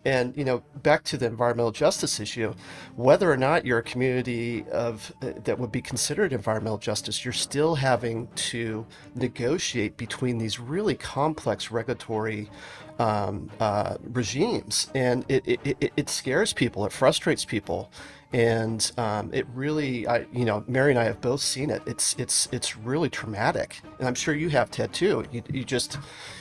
And, back to the environmental justice issue, whether or not you're a community of that would be considered environmental justice, you're still having to negotiate between these really complex regulatory regimes, and it scares people, it frustrates people, and it really, Mary and I have both seen it. It's really traumatic, and I'm sure you have, Ted, too. You just,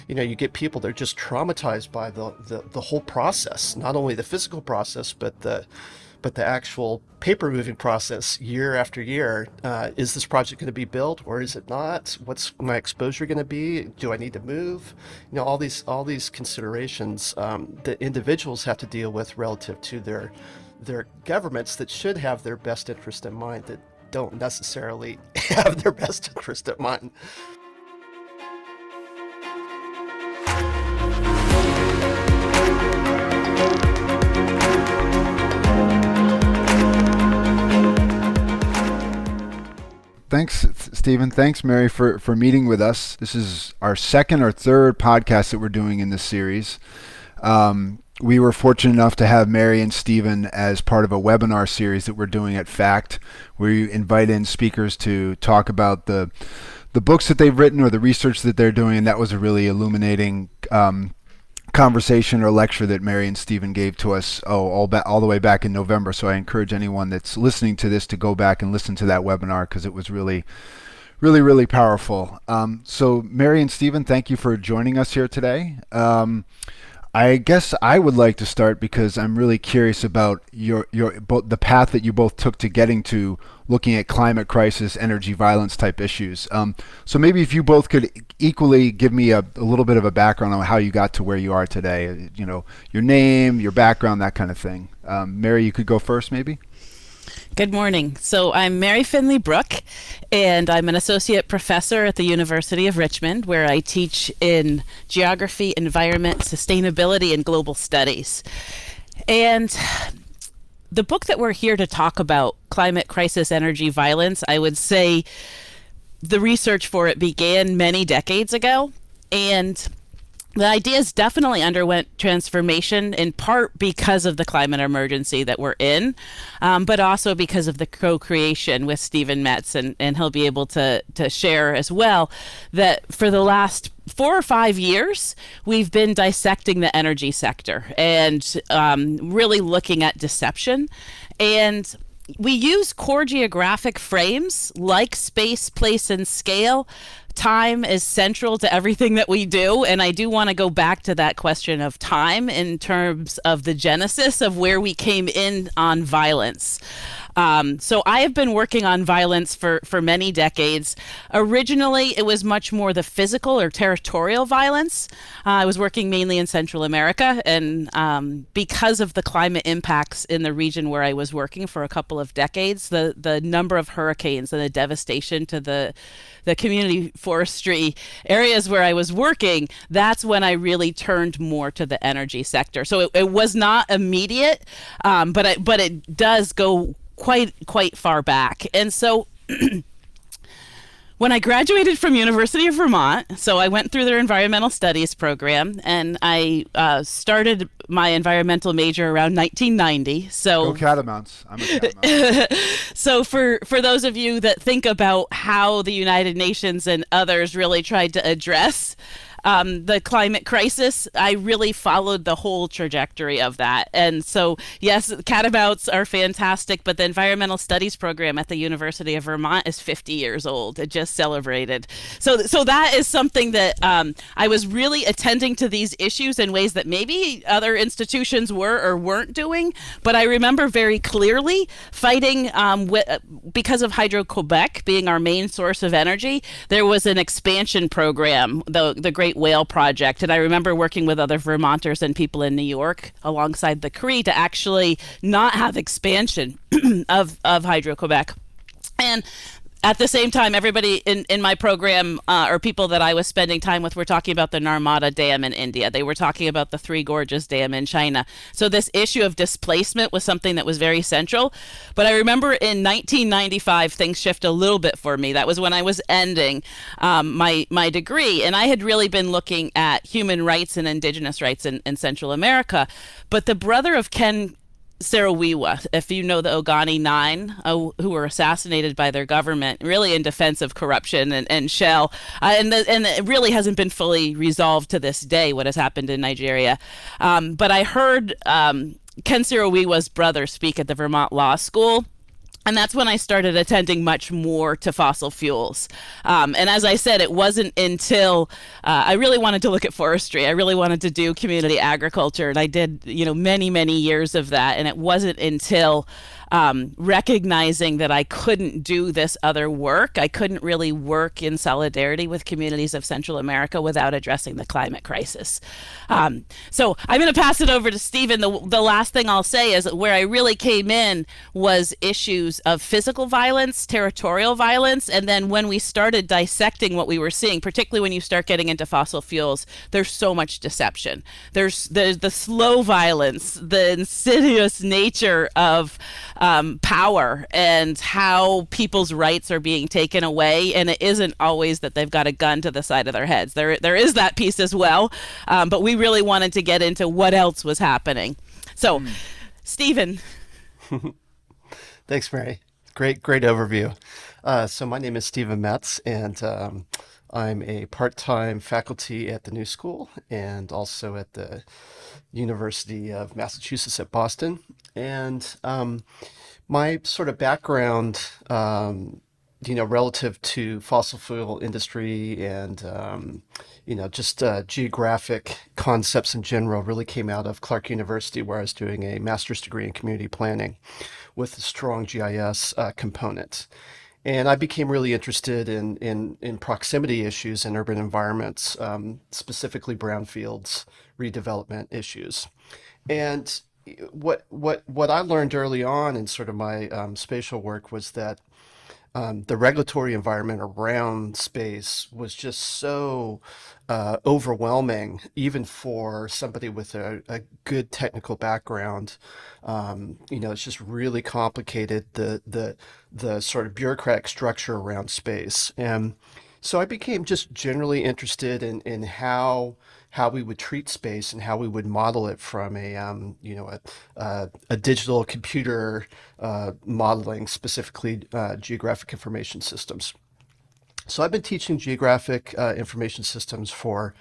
you get people that are just traumatized by the whole process, not only the physical process, but the actual paper moving process year after year. Is this project going to be built or is it not? What's my exposure going to be? Do I need to move? All these considerations that individuals have to deal with relative to their governments that should have their best interest in mind, that don't necessarily have their best interest in mind. Thanks, Stephen. Thanks, Mary, for meeting with us. This is our second or third podcast that we're doing in this series. We were fortunate enough to have Mary and Stephen as part of a webinar series that we're doing at FACT. We invite in speakers to talk about the books that they've written or the research that they're doing, and that was a really illuminating conversation or lecture that Mary and Stephen gave to us all the way back in November. So I encourage anyone that's listening to this to go back and listen to that webinar, because it was really, really, really powerful. So Mary and Stephen, thank you for joining us here today. I guess I would like to start because I'm really curious about the path that you both took to getting to looking at climate crisis, energy violence type issues. So maybe if you both could equally give me a little bit of a background on how you got to where you are today, your name, your background, that kind of thing. Mary, you could go first maybe. Good morning. So I'm Mary Finley-Brook, and I'm an associate professor at the University of Richmond, where I teach in geography, environment, sustainability, and global studies. And the book that we're here to talk about, Climate Crisis, Energy Violence, I would say the research for it began many decades ago, and the ideas definitely underwent transformation, in part because of the climate emergency that we're in, but also because of the co-creation with Stephen Metts, and he'll be able to share as well that for the last 4 or 5 years, we've been dissecting the energy sector and really looking at deception. And we use core geographic frames like space, place, and scale. Time is central to everything that we do, and I do want to go back to that question of time in terms of the genesis of where we came in on violence. So I have been working on violence for many decades. Originally, it was much more the physical or territorial violence. I was working mainly in Central America, and because of the climate impacts in the region where I was working for a couple of decades, the number of hurricanes and the devastation to the community forestry areas where I was working, that's when I really turned more to the energy sector. So it was not immediate, but it does go quite far back. And so when I graduated from University of Vermont, so I went through their environmental studies program, and I started my environmental major around 1990. So go Catamounts. I'm a Catamount. So for those of you that think about how the United Nations and others really tried to address the climate crisis, I really followed the whole trajectory of that. And so, yes, catamounts are fantastic, but the environmental studies program at the University of Vermont is 50 years old. It just celebrated. So that is something that I was really attending to these issues in ways that maybe other institutions were or weren't doing. But I remember very clearly fighting because of Hydro-Quebec being our main source of energy. There was an expansion program, the Great Whale Project, and I remember working with other Vermonters and people in New York alongside the Cree to actually not have expansion of Hydro-Quebec. And at the same time, everybody in my program or people that I was spending time with were talking about the Narmada Dam in India. They were talking about the Three Gorges Dam in China. So this issue of displacement was something that was very central. But I remember in 1995, things shifted a little bit for me. That was when I was ending my degree, and I had really been looking at human rights and indigenous rights in Central America. But the brother of Ken Saro-Wiwa, if you know the Ogani Nine, who were assassinated by their government, really in defense of corruption and Shell, and it really hasn't been fully resolved to this day what has happened in Nigeria. But I heard Ken Saro-Wiwa's brother speak at the Vermont Law School. And that's when I started attending much more to fossil fuels. And as I said, it wasn't until I really wanted to look at forestry. I really wanted to do community agriculture. And I did, many, many years of that. And it wasn't until recognizing that I couldn't do this other work. I couldn't really work in solidarity with communities of Central America without addressing the climate crisis. So I'm going to pass it over to Stephen. The last thing I'll say is where I really came in was issues of physical violence, territorial violence, and then when we started dissecting what we were seeing, particularly when you start getting into fossil fuels, there's so much deception. There's the slow violence, the insidious nature of power and how people's rights are being taken away, and it isn't always that they've got a gun to the side of their heads. There is that piece as well, but we really wanted to get into what else was happening. So, Stephen. Thanks, Mary. Great overview. So my name is Stephen Metts, and I'm a part-time faculty at the New School and also at the University of Massachusetts at Boston. And my sort of background, relative to fossil fuel industry and, just geographic concepts in general really came out of Clark University, where I was doing a master's degree in community planning with a strong GIS component. And I became really interested in proximity issues in urban environments, specifically brownfields, redevelopment issues. And what I learned early on in sort of my spatial work was that the regulatory environment around space was just so overwhelming, even for somebody with a good technical background. It's just really complicated, the sort of bureaucratic structure around space. And so I became just generally interested in how we would treat space and how we would model it from a digital computer modeling, specifically geographic information systems. So I've been teaching geographic information systems for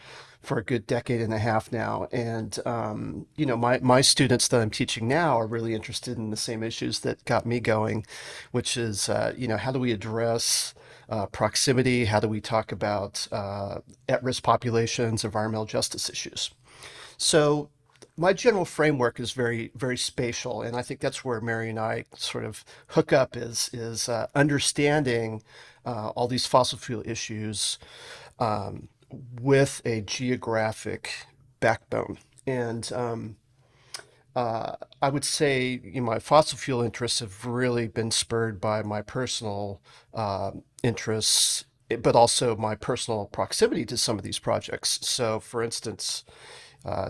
a good decade and a half now, and my students that I'm teaching now are really interested in the same issues that got me going, which is how do we address proximity? How do we talk about at-risk populations, environmental justice issues? So my general framework is very, very spatial, and I think that's where Mary and I sort of hook up is understanding all these fossil fuel issues with a geographic backbone. And I would say my fossil fuel interests have really been spurred by my personal interests, but also my personal proximity to some of these projects. So, for instance,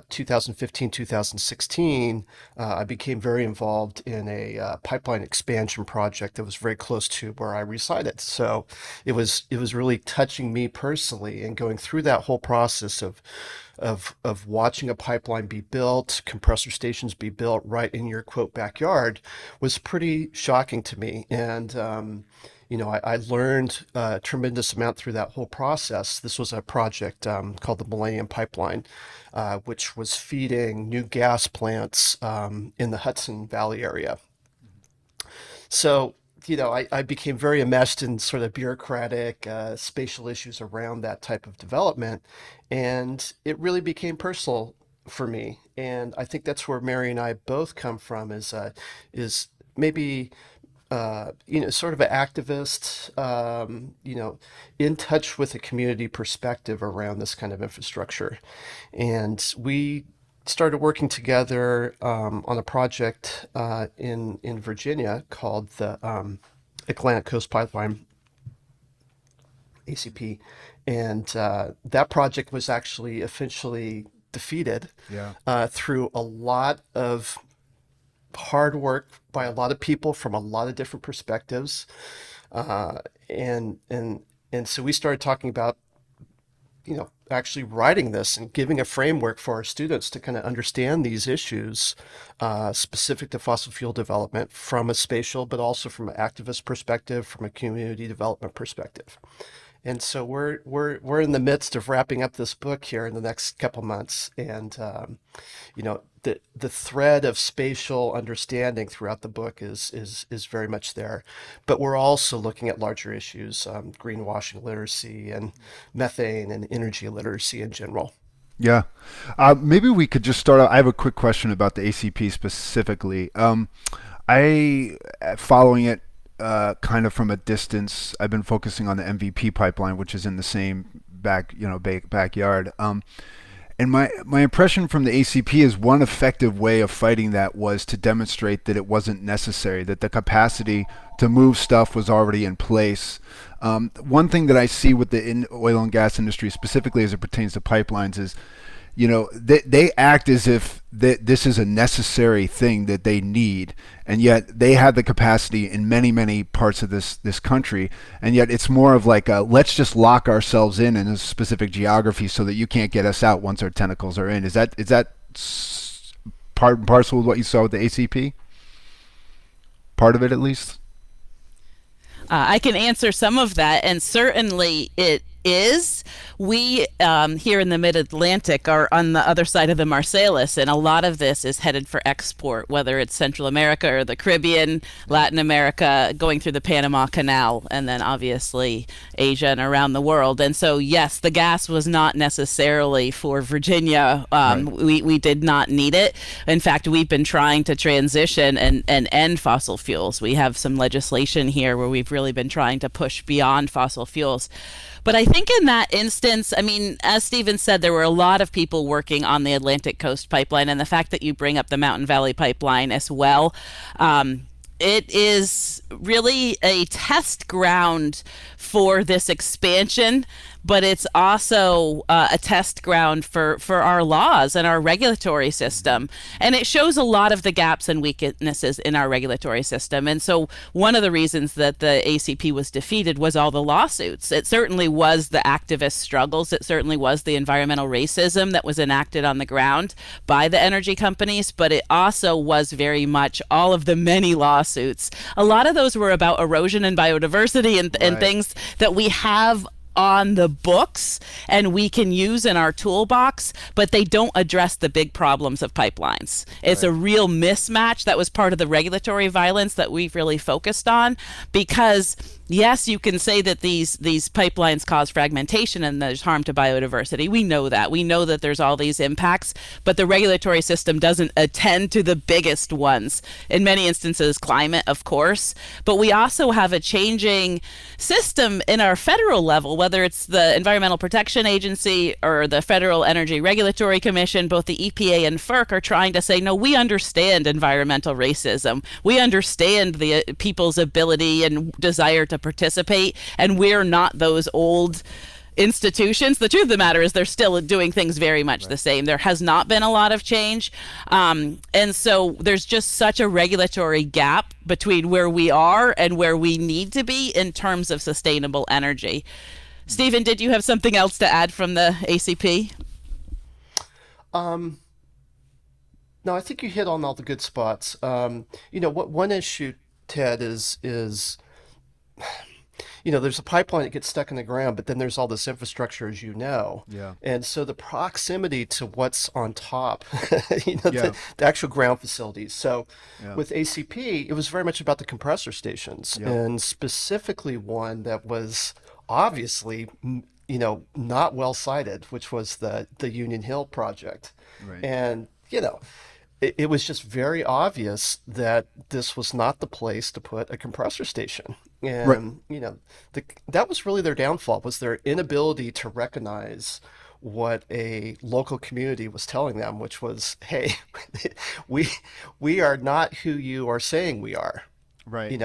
2015, 2016, I became very involved in a pipeline expansion project that was very close to where I resided. So it was really touching me personally, and going through that whole process of watching a pipeline be built, compressor stations be built right in your quote backyard was pretty shocking to me. And I learned a tremendous amount through that whole process. This was a project called the Millenium Pipeline, which was feeding new gas plants in the Hudson Valley area. So, I became very enmeshed in sort of bureaucratic, spatial issues around that type of development, and it really became personal for me. And I think that's where Mary and I both come from, is maybe sort of an activist, in touch with a community perspective around this kind of infrastructure. And we started working together on a project in Virginia called the Atlantic Coast Pipeline. ACP, and that project was actually officially defeated Yeah. through a lot of hard work by a lot of people from a lot of different perspectives, uh, and and and so we started talking about actually writing this and giving a framework for our students to kind of understand these issues specific to fossil fuel development from a spatial, but also from an activist perspective, from a community development perspective. And so we're in the midst of wrapping up this book here in the next couple months, and the thread of spatial understanding throughout the book is very much there. But we're also looking at larger issues, greenwashing literacy and methane and energy literacy in general. Yeah. Maybe we could just start out. I have a quick question about the ACP specifically. I, following it kind of from a distance, I've been focusing on the MVP pipeline, which is in the same backyard. And my impression from the ACP is one effective way of fighting that was to demonstrate that it wasn't necessary, that the capacity to move stuff was already in place. One thing that I see with the oil and gas industry, specifically as it pertains to pipelines, is they act as if this is a necessary thing that they need, and yet they have the capacity in many parts of this country, and yet it's more of like let's just lock ourselves in a specific geography so that you can't get us out once our tentacles are in. Is that part and parcel with what you saw with the ACP? Part of it, at least. I can answer some of that, and certainly it is. We here in the Mid-Atlantic are on the other side of the Marcellus, and a lot of this is headed for export, whether it's Central America or the Caribbean, Latin America, going through the Panama Canal, and then obviously Asia and around the world. And so, yes, the gas was not necessarily for Virginia. Right. We did not need it. In fact, we've been trying to transition and end fossil fuels. We have some legislation here where we've really been trying to push beyond fossil fuels. But I think in that instance, I mean, as Stephen said, there were a lot of people working on the Atlantic Coast Pipeline, and the fact that you bring up the Mountain Valley Pipeline as well, it is really a test ground for this expansion, but it's also a test ground for our laws and our regulatory system. And it shows a lot of the gaps and weaknesses in our regulatory system. And so one of the reasons that the ACP was defeated was all the lawsuits. It certainly was the activist struggles. It certainly was the environmental racism that was enacted on the ground by the energy companies, but it also was very much all of the many lawsuits. A lot of those were about erosion and biodiversity and Right. things that we have on the books and we can use in our toolbox, but they don't address the big problems of pipelines. It's a real mismatch. That was part of the regulatory violence that we've really focused on, because yes, you can say that these pipelines cause fragmentation and there's harm to biodiversity. We know that. We know that there's all these impacts, but the regulatory system doesn't attend to the biggest ones. In many instances, climate, of course, but we also have a changing system in our federal level, whether it's the Environmental Protection Agency or the Federal Energy Regulatory Commission. Both the EPA and FERC are trying to say, no, we understand environmental racism. We understand the people's ability and desire to participate, and we're not those old institutions. The truth of the matter is they're still doing things very much the same. There has not been a lot of change. And so there's just such a regulatory gap between where we are and where we need to be in terms of sustainable energy. Stephen, did you have something else to add from the ACP? No, I think you hit on all the good spots. What one issue, Ted, is there's a pipeline that gets stuck in the ground, but then there's all this infrastructure, as you know. Yeah. And so the proximity to what's on top, Yeah. the actual ground facilities. So Yeah. with ACP, it was very much about the compressor stations, Yeah. and specifically one that was obviously, not well cited, which was the Union Hill project. Right. And, it was just very obvious that this was not the place to put a compressor station. Right. And, that was really their downfall, was their inability to recognize what a local community was telling them, which was, hey, we we are not who you are saying we are, Right.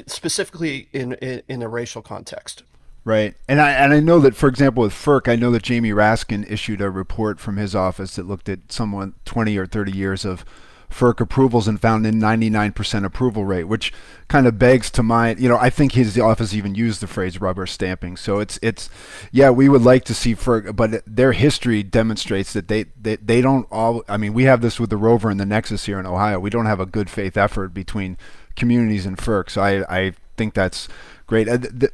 specifically in a racial context. Right. And I know that, for example, with FERC, I know that Jamie Raskin issued a report from his office that looked at someone 20 or 30 years of FERC approvals and found a 99% approval rate, which kind of begs to mind, I think his office even used the phrase rubber stamping. So yeah, we would like to see FERC, but their history demonstrates that they don't all, I mean, we have this with the Rover and the Nexus here in Ohio. We don't have a good faith effort between communities and FERC. So I think that's great.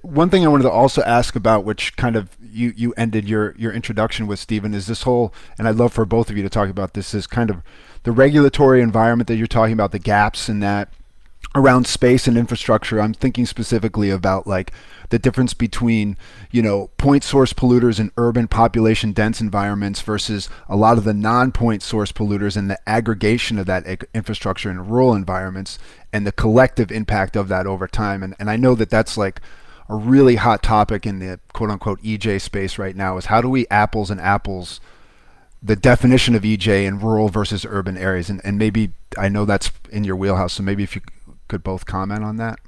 One thing I wanted to also ask about, which kind of you ended your introduction with, Stephen, is this whole, and I'd love for both of you to talk about this, is kind of the regulatory environment that you're talking about, the gaps in that around space and infrastructure. I'm thinking specifically about like the difference between, point source polluters in urban population dense environments versus a lot of the non-point source polluters and the aggregation of that infrastructure in rural environments and the collective impact of that over time. And I know that that's like a really hot topic in the quote unquote EJ space right now, is how do we apples and apples the definition of EJ in rural versus urban areas. And maybe, I know that's in your wheelhouse, so maybe if you could both comment on that.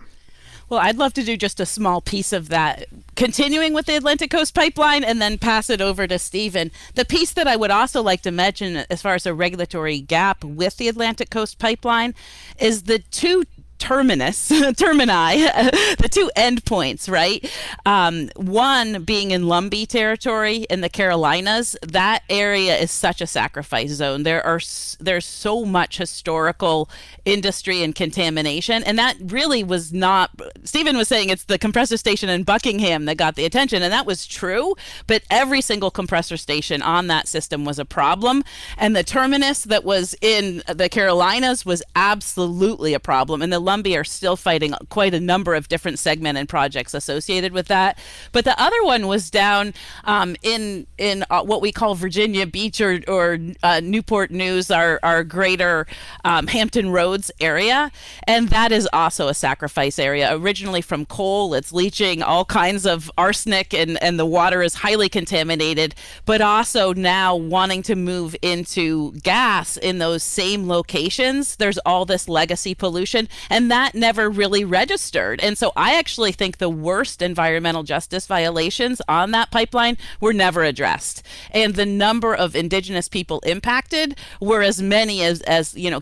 Well, I'd love to do just a small piece of that, continuing with the Atlantic Coast Pipeline, and then pass it over to Stephen. The piece that I would also like to mention as far as a regulatory gap with the Atlantic Coast Pipeline is the two termini, the two endpoints, right? One being in Lumbee territory in the Carolinas. That area is such a sacrifice zone. There's so much historical industry and contamination, and that really was not. Stephen was saying it's the compressor station in Buckingham that got the attention, and that was true. But every single compressor station on that system was a problem, and the terminus that was in the Carolinas was absolutely a problem. And the Lumbee are still fighting quite a number of different segment and projects associated with that. But the other one was down in what we call Virginia Beach or Newport News, our greater Hampton Roads area. And that is also a sacrifice area. Originally from coal, it's leaching all kinds of arsenic and the water is highly contaminated, but also now wanting to move into gas in those same locations. There's all this legacy pollution, and that never really registered. And so I actually think the worst environmental justice violations on that pipeline were never addressed. And the number of indigenous people impacted were as many as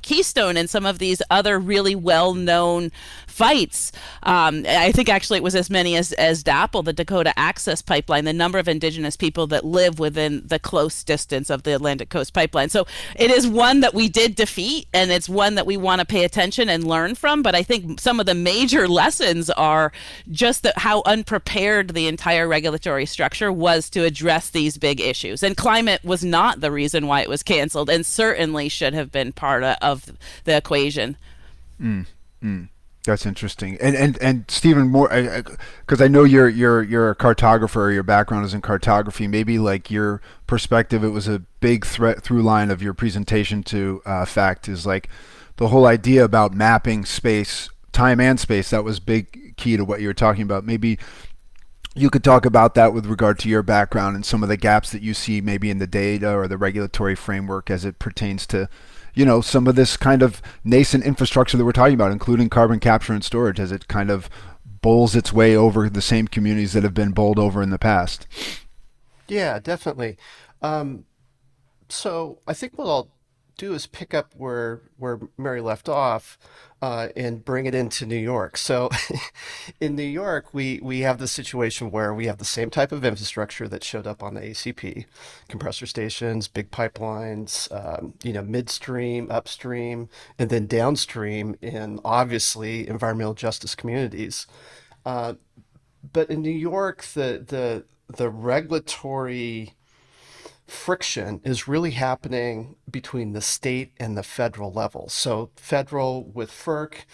Keystone and some of these other really well-known fights. I think actually it was as many as DAPL, the Dakota Access Pipeline, the number of indigenous people that live within the close distance of the Atlantic Coast Pipeline. So it is one that we did defeat, and it's one that we want to pay attention and learn from. But I think some of the major lessons are just how unprepared the entire regulatory structure was to address these big issues. And climate was not the reason why it was canceled, and certainly should have been part of the equation. That's interesting. And Stephen, more because I know you're a cartographer. Your background is in cartography. Maybe like your perspective, it was a big through line of your presentation to FACT is like the whole idea about mapping space, time and space. That was big key to what you were talking about. Maybe you could talk about that with regard to your background and some of the gaps that you see maybe in the data or the regulatory framework as it pertains to, some of this kind of nascent infrastructure that we're talking about, including carbon capture and storage, as it kind of bowls its way over the same communities that have been bowled over in the past. Yeah, definitely. So I think what I'll do is pick up where Mary left off and bring it into New York. So in New York, we have the situation where we have the same type of infrastructure that showed up on the ACP, compressor stations, big pipelines, midstream, upstream, and then downstream in obviously environmental justice communities. But in New York, the regulatory friction is really happening between the state and the federal level. So federal with FERC,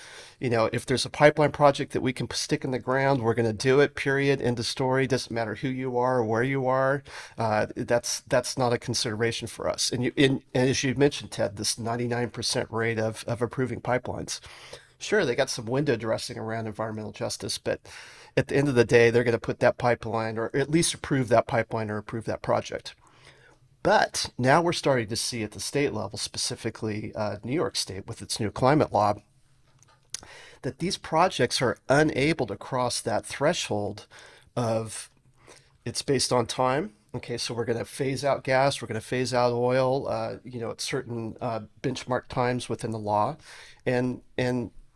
if there's a pipeline project that we can stick in the ground, we're going to do it, period, end of story. Doesn't matter who you are or where you are. That's not a consideration for us. And as you mentioned, Ted, this 99% rate of approving pipelines. Sure, they got some window dressing around environmental justice, but at the end of the day, they're going to put that pipeline, or at least approve that pipeline or approve that project. But now we're starting to see at the state level, specifically New York State with its new climate law, that these projects are unable to cross that threshold of It's based on time. Okay, so we're going to phase out gas, we're going to phase out oil, at certain benchmark times within the law, and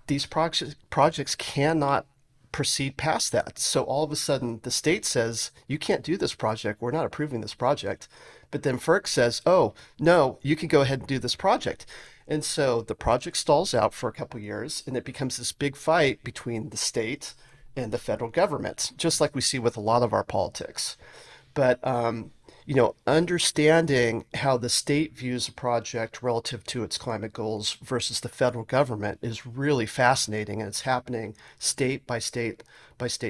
these projects cannot proceed past that. So all of a sudden, the state says you can't do this project. We're not approving this project, but then FERC says, oh no, you can go ahead and do this project. And so the project stalls out for a couple years, and it becomes this big fight between the state and the federal government, just like we see with a lot of our politics. But understanding how the state views a project relative to its climate goals versus the federal government is really fascinating, and it's happening state by state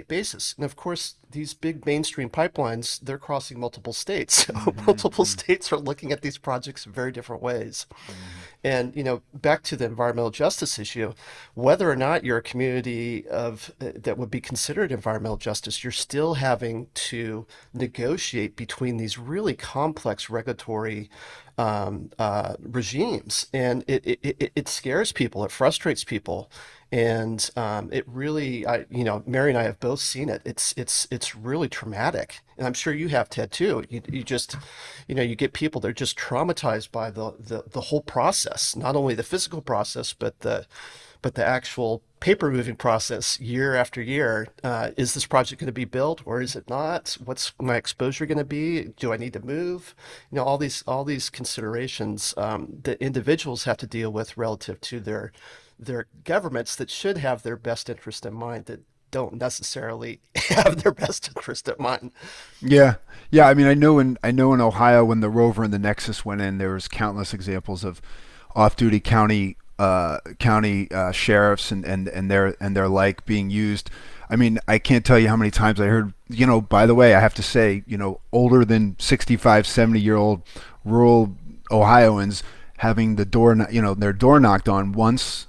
basis. And of course, these big mainstream pipelines, they're crossing multiple states. So multiple states are looking at these projects in very different ways. And back to the environmental justice issue, whether or not you're a community of that would be considered environmental justice, you're still having to negotiate between these really complex regulatory regimes, and it scares people, it frustrates people, and it really, Mary and I have both seen it. It's really traumatic, and I'm sure you have, Ted, too. You just, you get people, they're just traumatized by the whole process, not only the physical process, but the actual paper moving process year after year. Is this project going to be built or is it not? What's my exposure going to be? Do I need to move? All these considerations that individuals have to deal with relative to their governments that should have their best interest in mind, that don't necessarily have their best interest in mind. Yeah, yeah. I mean, I know in Ohio when the Rover and the Nexus went in, there was countless examples of off-duty county sheriffs and their like being used. I mean, I can't tell you how many times I heard. By the way, I have to say, older than 65, 70-year-old rural Ohioans having their door knocked on once,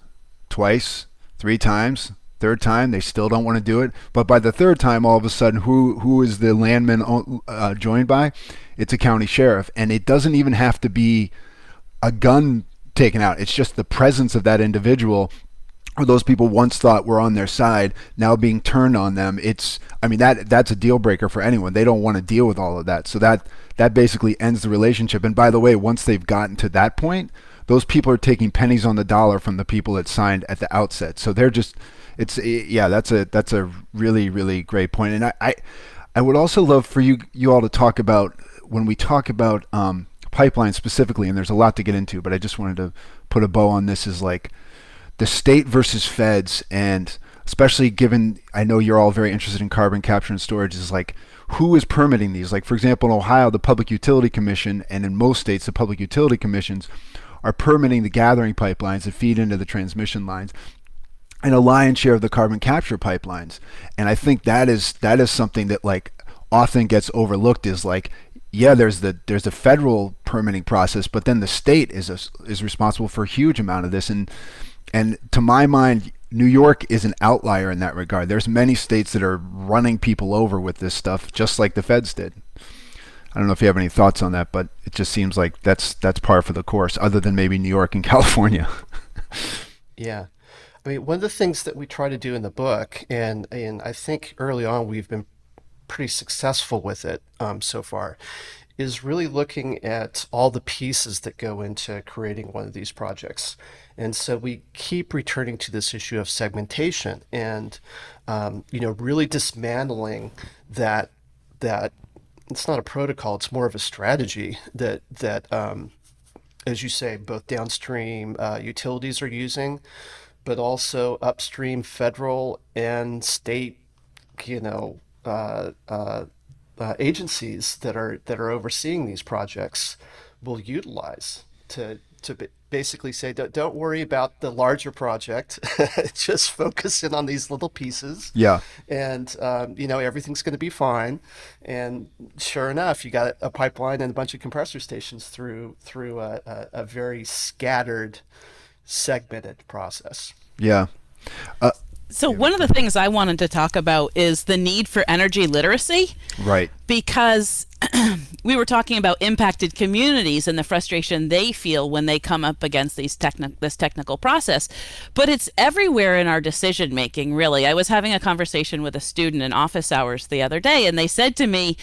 twice, three times. Third time, they still don't want to do it. But by the third time, all of a sudden, who is the landman joined by? It's a county sheriff, and it doesn't even have to be a gun taken out. It's just the presence of that individual, or those people once thought were on their side, now being turned on them. That's a deal breaker for anyone. They don't want to deal with all of that. So that basically ends the relationship. And by the way, once they've gotten to that point, those people are taking pennies on the dollar from the people that signed at the outset. So they're just, that's a really, really great point. And I would also love for you all to talk about, when we talk about pipeline specifically, and there's a lot to get into, but I just wanted to put a bow on this, is like the state versus feds, and especially given, I know you're all very interested in carbon capture and storage, is like, who is permitting these? Like, for example, in Ohio, the Public Utility Commission, and in most states, the Public Utility Commissions are permitting the gathering pipelines that feed into the transmission lines, and a lion's share of the carbon capture pipelines. And I think that is something that like often gets overlooked, is like, yeah, there's the federal permitting process, but then the state is responsible for a huge amount of this. And to my mind, New York is an outlier in that regard. There's many states that are running people over with this stuff, just like the feds did. I don't know if you have any thoughts on that, but it just seems like that's par for the course, other than maybe New York and California. Yeah. I mean, one of the things that we try to do in the book, and I think early on we've been pretty successful with it so far, is really looking at all the pieces that go into creating one of these projects. And so we keep returning to this issue of segmentation and, really dismantling that it's not a protocol, it's more of a strategy that as you say, both downstream utilities are using, but also upstream federal and state, agencies that are overseeing these projects will utilize to basically say, don't worry about the larger project, just focus in on these little pieces. Yeah. And everything's going to be fine. And sure enough, you got a pipeline and a bunch of compressor stations through a very scattered, segmented process. Yeah. So one of the things I wanted to talk about is the need for energy literacy. Right. Because we were talking about impacted communities and the frustration they feel when they come up against this technical process. But it's everywhere in our decision making, really. I was having a conversation with a student in office hours the other day, and they said to me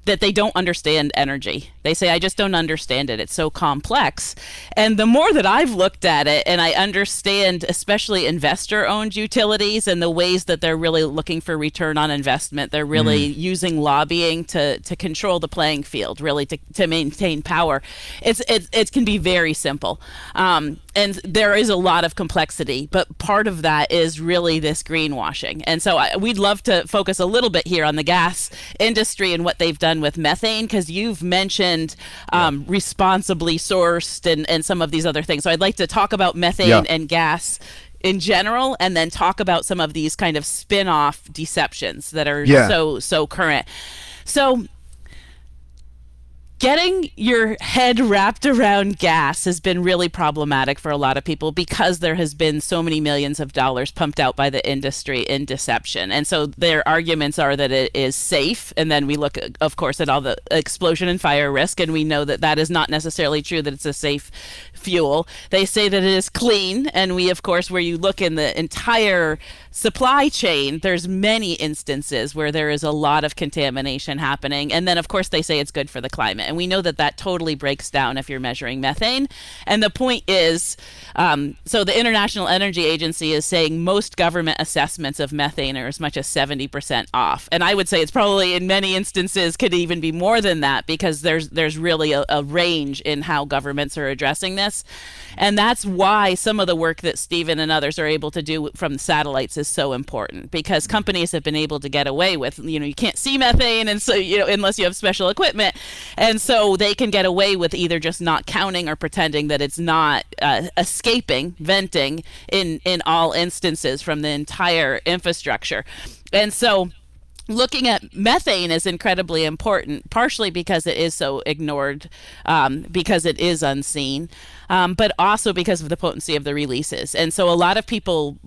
that they don't understand energy. They say, I just don't understand it. It's so complex. And the more that I've looked at it, and I understand especially investor-owned utilities and the ways that they're really looking for return on investment, they're really using lobbying to control the playing field, really to maintain power. It can be very simple. And there is a lot of complexity, but part of that is really this greenwashing. And so we'd love to focus a little bit here on the gas industry and what they've done with methane, because you've mentioned responsibly sourced and some of these other things. So I'd like to talk about methane and gas in general, and then talk about some of these kind of spin-off deceptions that are so current. So getting your head wrapped around gas has been really problematic for a lot of people because there has been so many millions of dollars pumped out by the industry in deception. And so their arguments are that it is safe. And then we look, of course, at all the explosion and fire risk, and we know that that is not necessarily true, that it's a safe fuel. They say that it is clean. And we, of course, where you look in the entire supply chain, there's many instances where there is a lot of contamination happening. And then, of course, they say it's good for the climate. And we know that that totally breaks down if you're measuring methane. And the point is, so the International Energy Agency is saying most government assessments of methane are as much as 70% off. And I would say it's probably in many instances could even be more than that, because there's really a range in how governments are addressing this. And that's why some of the work that Stephen and others are able to do from satellites is so important, because companies have been able to get away with, you can't see methane, and so, unless you have special equipment. And so they can get away with either just not counting or pretending that it's not venting in all instances from the entire infrastructure. And so looking at methane is incredibly important, partially because it is so ignored, because it is unseen, but also because of the potency of the releases. And so a lot of people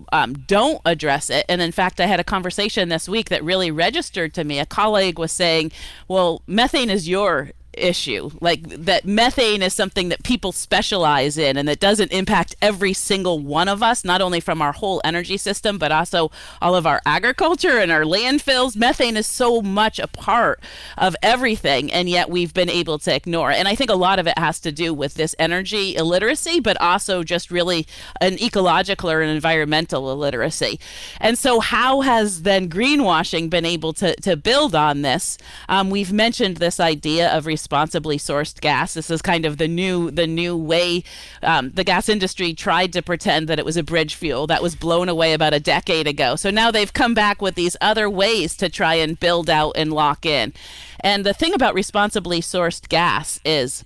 don't address it. And in fact, I had a conversation this week that really registered to me. A colleague was saying, well, methane is your issue, like that methane is something that people specialize in and that doesn't impact every single one of us, not only from our whole energy system, but also all of our agriculture and our landfills. Methane is so much a part of everything, and yet we've been able to ignore it. And I think a lot of it has to do with this energy illiteracy, but also just really an ecological or an environmental illiteracy. And so how has then greenwashing been able to build on this? We've mentioned this idea of responsibly sourced gas. This is kind of the new way. The gas industry tried to pretend that it was a bridge fuel. That was blown away about a decade ago. So now they've come back with these other ways to try and build out and lock in. And the thing about responsibly sourced gas is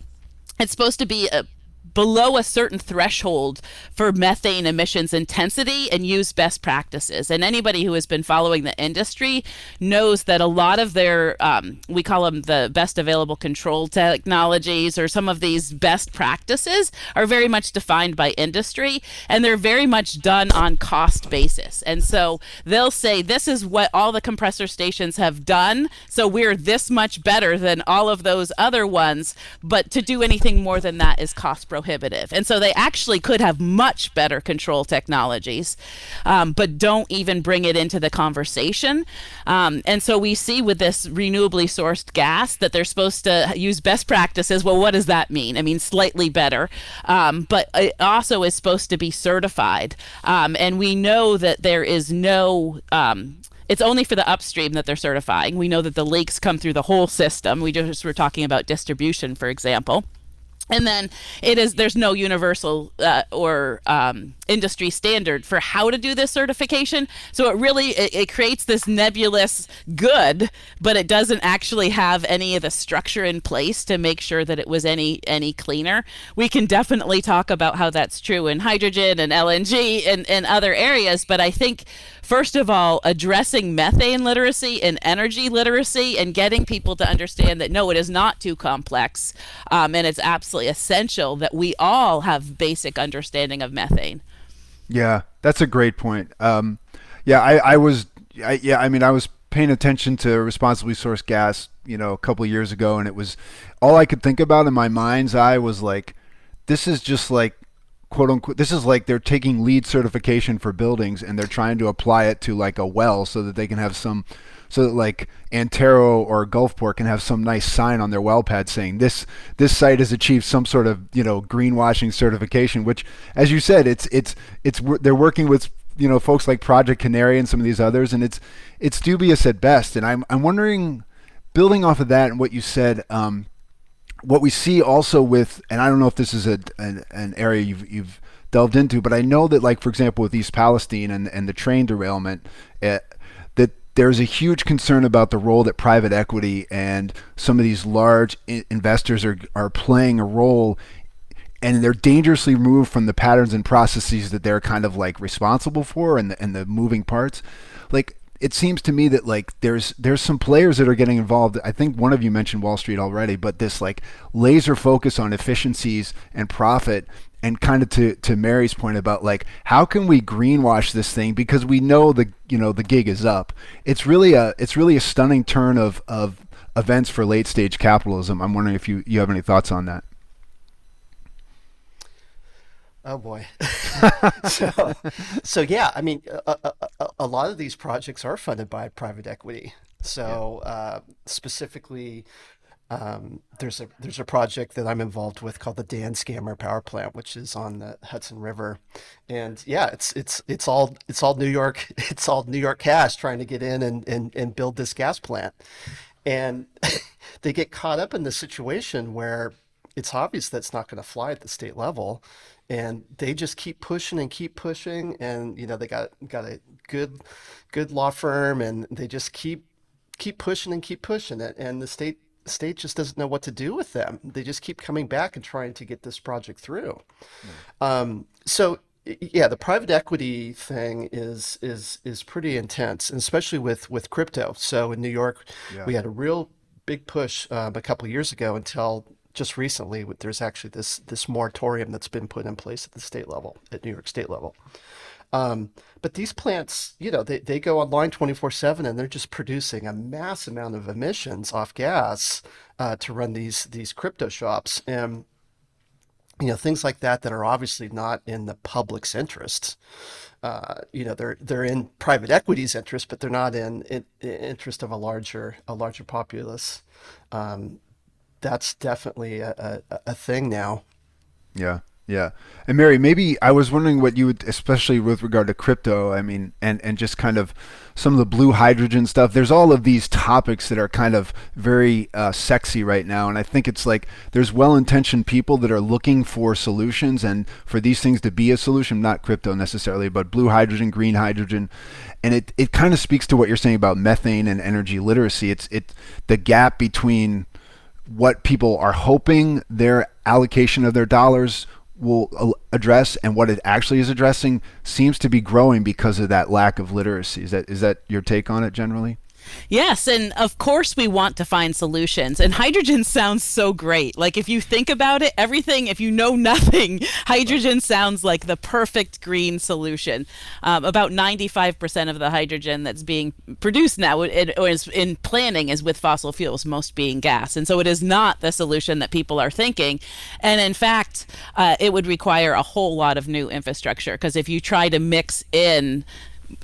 it's supposed to be below a certain threshold for methane emissions intensity and use best practices. And anybody who has been following the industry knows that a lot of their, we call them the best available control technologies, or some of these best practices are very much defined by industry, and they're very much done on cost basis. And so they'll say, this is what all the compressor stations have done, so we're this much better than all of those other ones, but to do anything more than that is cost prohibitive. And so they actually could have much better control technologies, but don't even bring it into the conversation. And so we see with this renewably sourced gas that they're supposed to use best practices. Well, what does that mean? I mean, slightly better, but it also is supposed to be certified. And we know that there is no it's only for the upstream that they're certifying. We know that the leaks come through the whole system. We just were talking about distribution, for example. And then there's no universal or industry standard for how to do this certification. So it creates this nebulous good, but it doesn't actually have any of the structure in place to make sure that it was any cleaner. We can definitely talk about how that's true in hydrogen and LNG and other areas, but I think first of all, addressing methane literacy and energy literacy and getting people to understand that no, it is not too complex, and it's absolutely essential that we all have basic understanding of methane. Yeah, that's a great point. Yeah, I mean, I was paying attention to responsibly sourced gas, a couple of years ago, and it was all I could think about in my mind's eye was like, this is just like, quote unquote, this is like they're taking LEED certification for buildings and they're trying to apply it to like a well so that they can have some, so that like Antero or Gulfport can have some nice sign on their well pad saying this site has achieved some sort of greenwashing certification. Which, as you said, it's they're working with folks like Project Canary and some of these others, and it's dubious at best. And I'm wondering, building off of that and what you said, what we see also with, and I don't know if this is an area you've delved into, but I know that, like, for example, with East Palestine and the train derailment, that there's a huge concern about the role that private equity and some of these large investors are playing a role, and they're dangerously removed from the patterns and processes that they're kind of like responsible for, and the moving parts. Like, it seems to me that like there's some players that are getting involved. I think one of you mentioned Wall Street already, but this like laser focus on efficiencies and profit, and kind of to Mary's point about like, how can we greenwash this thing, because we know the gig is up. It's really a stunning turn of events for late stage capitalism. I'm wondering if you have any thoughts on that. Oh boy. So yeah, I mean, a lot of these projects are funded by private equity. So specifically, there's a project that I'm involved with called the Dan Scammer Power Plant, which is on the Hudson River, and yeah, it's all New York, it's all New York cash trying to get in and build this gas plant, and they get caught up in this situation where it's obvious that's not going to fly at the state level, and they just keep pushing and keep pushing, and they got a good law firm, and they just keep pushing and keep pushing it, and the state just doesn't know what to do with them. They just keep coming back and trying to get this project through. So yeah, the private equity thing is pretty intense, and especially with crypto. So in New York, Yeah. we had a real big push a couple of years ago, until just recently. There's actually this moratorium that's been put in place at the state level, at New York state level. But these plants, they go online 24/7, and they're just producing a mass amount of emissions off gas to run these crypto shops, and things like that are obviously not in the public's interest. They're in private equity's interest, but they're not in interest of a larger populace. That's definitely a thing now. Yeah, yeah. And Mary, maybe I was wondering what you would, especially with regard to crypto, I mean, and just kind of some of the blue hydrogen stuff. There's all of these topics that are kind of very sexy right now. And I think it's like there's well-intentioned people that are looking for solutions and for these things to be a solution, not crypto necessarily, but blue hydrogen, green hydrogen. And it kind of speaks to what you're saying about methane and energy literacy. It's the gap between what people are hoping their allocation of their dollars will address and what it actually is addressing seems to be growing because of that lack of literacy. Is that your take on it generally? Yes, and of course we want to find solutions. And hydrogen sounds so great. Like, if you think about it, everything, if you know nothing, hydrogen sounds like the perfect green solution. About 95% of the hydrogen that's being produced now or is in planning is with fossil fuels, most being gas. And so it is not the solution that people are thinking. And in fact, it would require a whole lot of new infrastructure, because if you try to mix in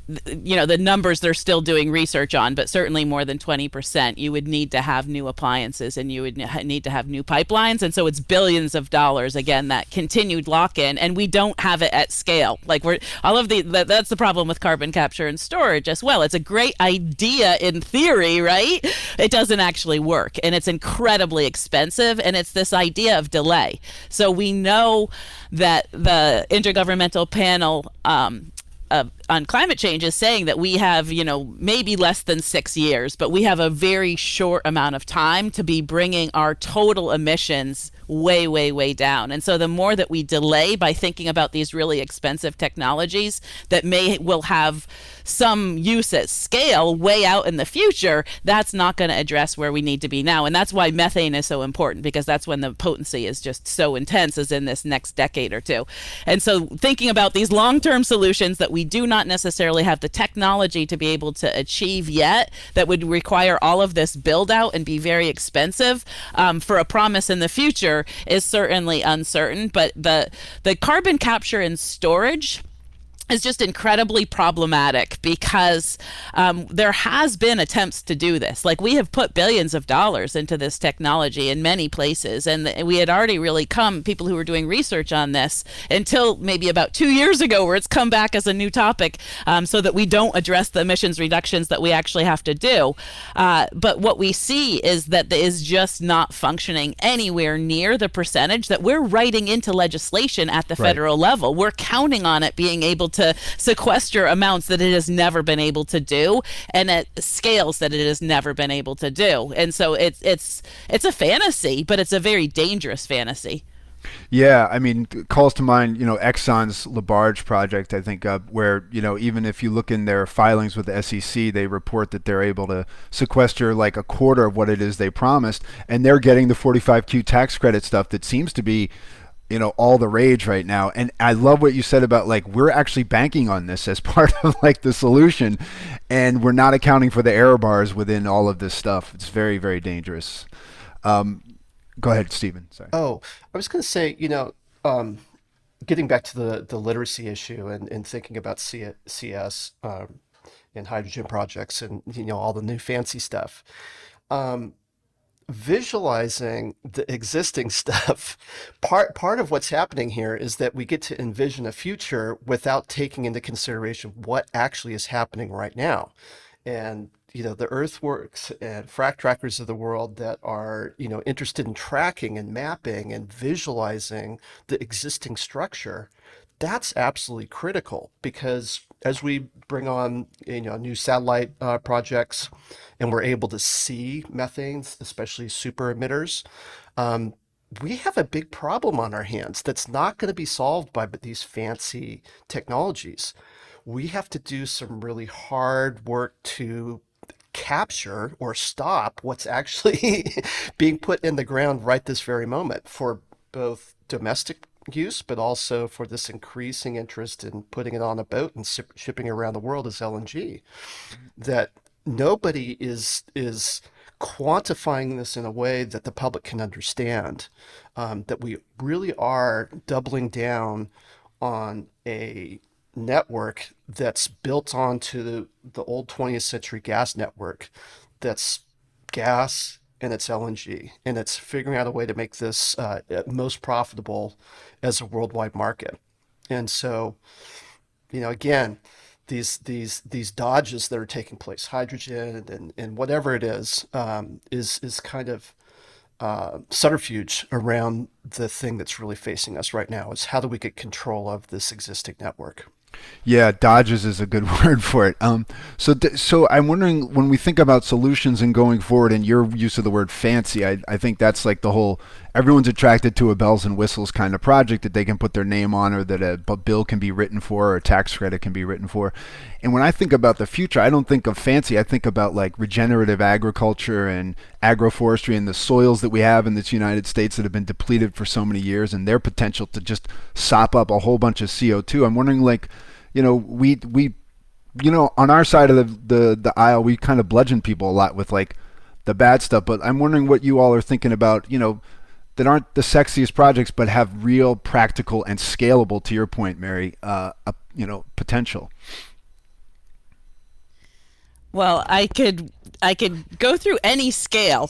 the numbers they're still doing research on, but certainly more than 20%, you would need to have new appliances, and you would need to have new pipelines. And so it's billions of dollars, again, that continued lock-in, and we don't have it at scale. Like, that's the problem with carbon capture and storage as well. It's a great idea in theory, right? It doesn't actually work, and it's incredibly expensive, and it's this idea of delay. So we know that the Intergovernmental Panel on climate change is saying that we have, maybe less than 6 years, but we have a very short amount of time to be bringing our total emissions way, way, way down. And so the more that we delay by thinking about these really expensive technologies that will have some use at scale way out in the future, that's not going to address where we need to be now. And that's why methane is so important, because that's when the potency is just so intense, as in this next decade or two. And so thinking about these long-term solutions that we do not necessarily have the technology to be able to achieve yet, that would require all of this build out and be very expensive, for a promise in the future, is certainly uncertain. But the carbon capture and storage is just incredibly problematic, because there has been attempts to do this. Like, we have put billions of dollars into this technology in many places, and we had already really come, people who were doing research on this, until maybe about 2 years ago, where it's come back as a new topic, so that we don't address the emissions reductions that we actually have to do. But what we see is that it is just not functioning anywhere near the percentage that we're writing into legislation at the federal level. We're counting on it being able to sequester amounts that it has never been able to do, and at scales that it has never been able to do. And so it's a fantasy, but it's a very dangerous fantasy. Yeah, I mean, it calls to mind, Exxon's LaBarge project, I think, where, even if you look in their filings with the SEC, they report that they're able to sequester like a quarter of what it is they promised, and they're getting the 45Q tax credit stuff that seems to be all the rage right now. And I love what you said about, like, we're actually banking on this as part of like the solution, and we're not accounting for the error bars within all of this stuff. It's very, very dangerous. Go ahead, Stephen. Sorry. Oh, I was going to say, getting back to the literacy issue and thinking about CS and hydrogen projects and, all the new fancy stuff. Visualizing the existing stuff, part of what's happening here is that we get to envision a future without taking into consideration what actually is happening right now. And the earthworks and frac trackers of the world that are interested in tracking and mapping and visualizing the existing structure, that's absolutely critical, because as we bring on new satellite projects, and we're able to see methanes, especially super emitters, we have a big problem on our hands that's not going to be solved by these fancy technologies. We have to do some really hard work to capture or stop what's actually being put in the ground right this very moment, for both domestic use, but also for this increasing interest in putting it on a boat and shipping around the world as LNG. That nobody is quantifying this in a way that the public can understand, that we really are doubling down on a network that's built onto the old 20th century gas network, that's gas and it's LNG, and it's figuring out a way to make this most profitable as a worldwide market. And so, again, these dodges that are taking place, hydrogen and whatever it is kind of subterfuge around the thing that's really facing us right now. Is how do we get control of this existing network? Yeah, dodges is a good word for it. So I'm wondering, when we think about solutions and going forward, and your use of the word fancy, I think that's like the whole, everyone's attracted to a bells and whistles kind of project that they can put their name on, or that a bill can be written for, or a tax credit can be written for. And when I think about the future, I don't think of fancy. I think about like regenerative agriculture and agroforestry, and the soils that we have in this United States that have been depleted for so many years, and their potential to just sop up a whole bunch of CO2. I'm wondering, like, we on our side of the aisle, we kind of bludgeon people a lot with like the bad stuff, but I'm wondering what you all are thinking about, that aren't the sexiest projects, but have real practical and scalable, to your point, Mary, potential. Well, I could go through any scale,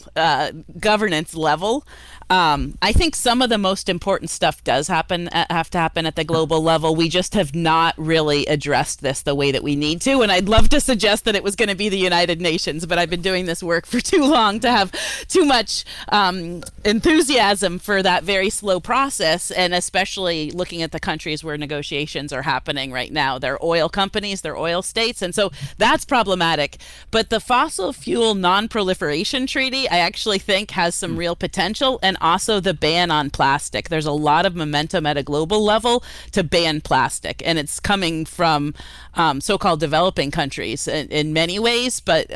governance level. I think some of the most important stuff does have to happen at the global level. We just have not really addressed this the way that we need to. And I'd love to suggest that it was going to be the United Nations, but I've been doing this work for too long to have too much enthusiasm for that very slow process. And especially looking at the countries where negotiations are happening right now. They're oil companies, they're oil states. And so that's problematic. But the fossil fuel non-proliferation treaty, I actually think has some real potential. And also the ban on plastic. There's a lot of momentum at a global level to ban plastic, and it's coming from so-called developing countries in many ways. But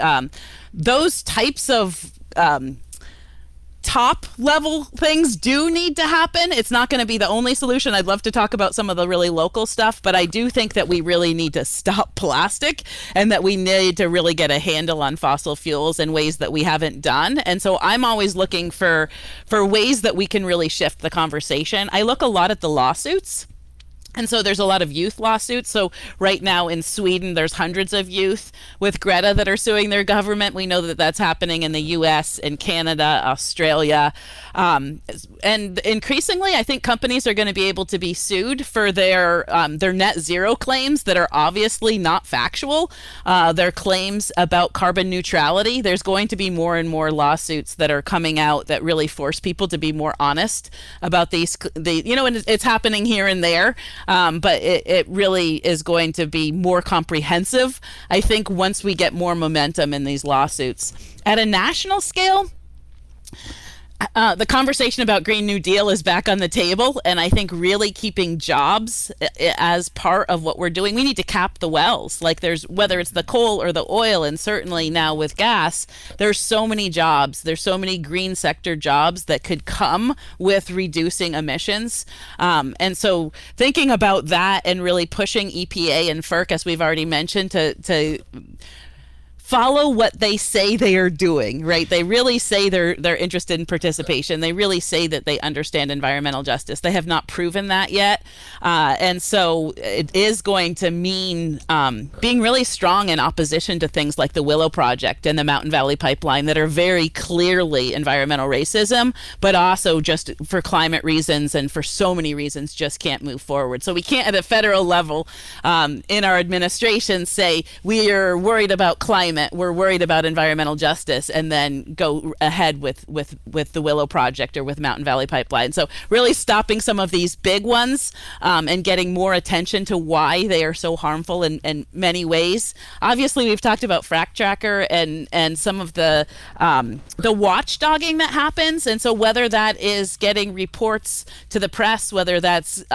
those types of top level things do need to happen. It's not going to be the only solution. I'd love to talk about some of the really local stuff, but I do think that we really need to stop plastic, and that we need to really get a handle on fossil fuels in ways that we haven't done. And so I'm always looking for ways that we can really shift the conversation. I look a lot at the lawsuits. And so there's a lot of youth lawsuits. So right now in Sweden, there's hundreds of youth with Greta that are suing their government. We know that that's happening in the US, in Canada, Australia. And increasingly, I think companies are going to be able to be sued for their net zero claims that are obviously not factual. Their claims about carbon neutrality. There's going to be more and more lawsuits that are coming out that really force people to be more honest about these. And it's happening here and there. But it really is going to be more comprehensive, I think, once we get more momentum in these lawsuits. At a national scale, the conversation about Green New Deal is back on the table, and I think really keeping jobs as part of what we're doing. We need to cap the wells, whether it's the coal or the oil, and certainly now with gas, there's so many jobs. There's so many green sector jobs that could come with reducing emissions. And so thinking about that and really pushing EPA and FERC, as we've already mentioned, to follow what they say they are doing, right? They really say they're interested in participation. They really say that they understand environmental justice. They have not proven that yet. And so it is going to mean being really strong in opposition to things like the Willow Project and the Mountain Valley Pipeline that are very clearly environmental racism, but also just for climate reasons and for so many reasons just can't move forward. So we can't at a federal level in our administration say we are worried about climate, we're worried about environmental justice, and then go ahead with the Willow Project or with Mountain Valley Pipeline. So really stopping some of these big ones and getting more attention to why they are so harmful in many ways. Obviously, we've talked about Frack Tracker and some of the watchdogging that happens. And so whether that is getting reports to the press, whether that's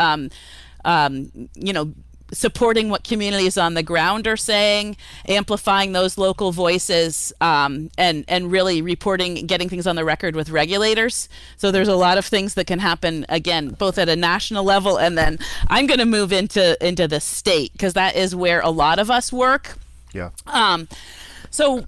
supporting what communities on the ground are saying, amplifying those local voices, and really reporting, getting things on the record with regulators. So there's a lot of things that can happen, again, both at a national level, and then I'm going to move into the state, because that is where a lot of us work. Yeah. So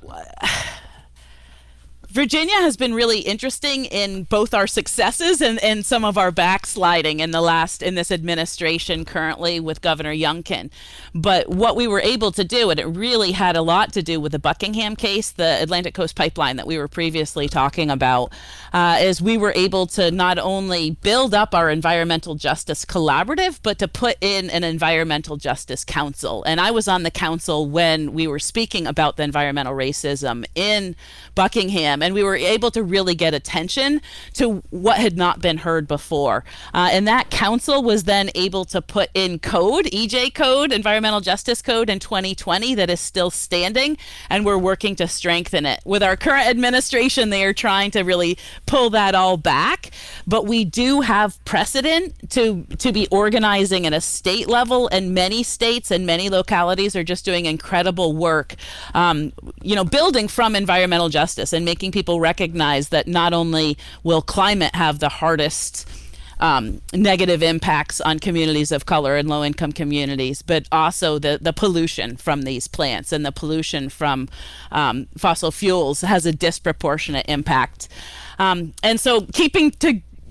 Virginia has been really interesting in both our successes and some of our backsliding in this administration currently with Governor Youngkin. But what we were able to do, and it really had a lot to do with the Buckingham case, the Atlantic Coast Pipeline that we were previously talking about, is we were able to not only build up our environmental justice collaborative, but to put in an environmental justice council. And I was on the council when we were speaking about the environmental racism in Buckingham, and we were able to really get attention to what had not been heard before. And that council was then able to put in code, EJ code, environmental justice code in 2020 that is still standing, and we're working to strengthen it. With our current administration, they are trying to really pull that all back, but we do have precedent to be organizing at a state level, and many states and many localities are just doing incredible work, building from environmental justice and making people recognize that not only will climate have the hardest negative impacts on communities of color and low-income communities, but also the pollution from these plants and the pollution from fossil fuels has a disproportionate impact. And so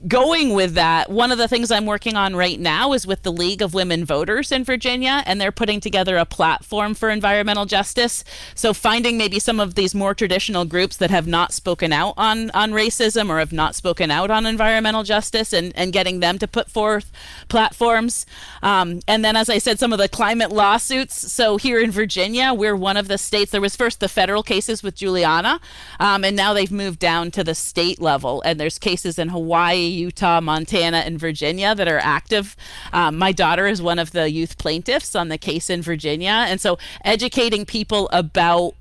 going with that, one of the things I'm working on right now is with the League of Women Voters in Virginia, and they're putting together a platform for environmental justice. So finding maybe some of these more traditional groups that have not spoken out on racism or have not spoken out on environmental justice, and getting them to put forth platforms. And then, as I said, some of the climate lawsuits. So here in Virginia, we're one of the states. There was first the federal cases with Juliana, and now they've moved down to the state level. And there's cases in Hawaii Utah, Montana, and Virginia that are active. My daughter is one of the youth plaintiffs on the case in Virginia. And so educating people about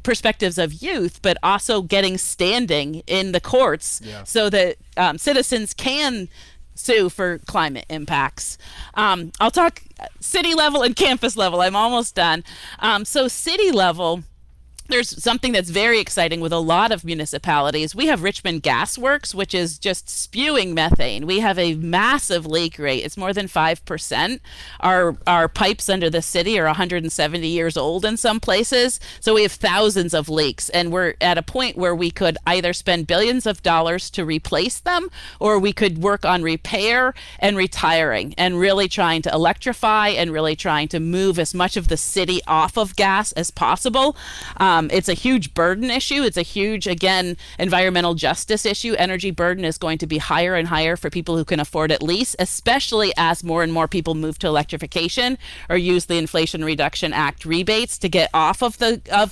perspectives of youth, but also getting standing in the courts so that citizens can sue for climate impacts. I'll talk city level and campus level. I'm almost done. So city level, there's something that's very exciting with a lot of municipalities. We have Richmond Gas Works, which is just spewing methane. We have a massive leak rate. It's more than 5%. Our pipes under the city are 170 years old in some places. So we have thousands of leaks. And we're at a point where we could either spend billions of dollars to replace them, or we could work on repair and retiring and really trying to electrify and really trying to move as much of the city off of gas as possible. It's a huge burden issue. It's a huge, again, environmental justice issue. Energy burden is going to be higher and higher for people who can afford it least, especially as more and more people move to electrification or use the Inflation Reduction Act rebates to get off of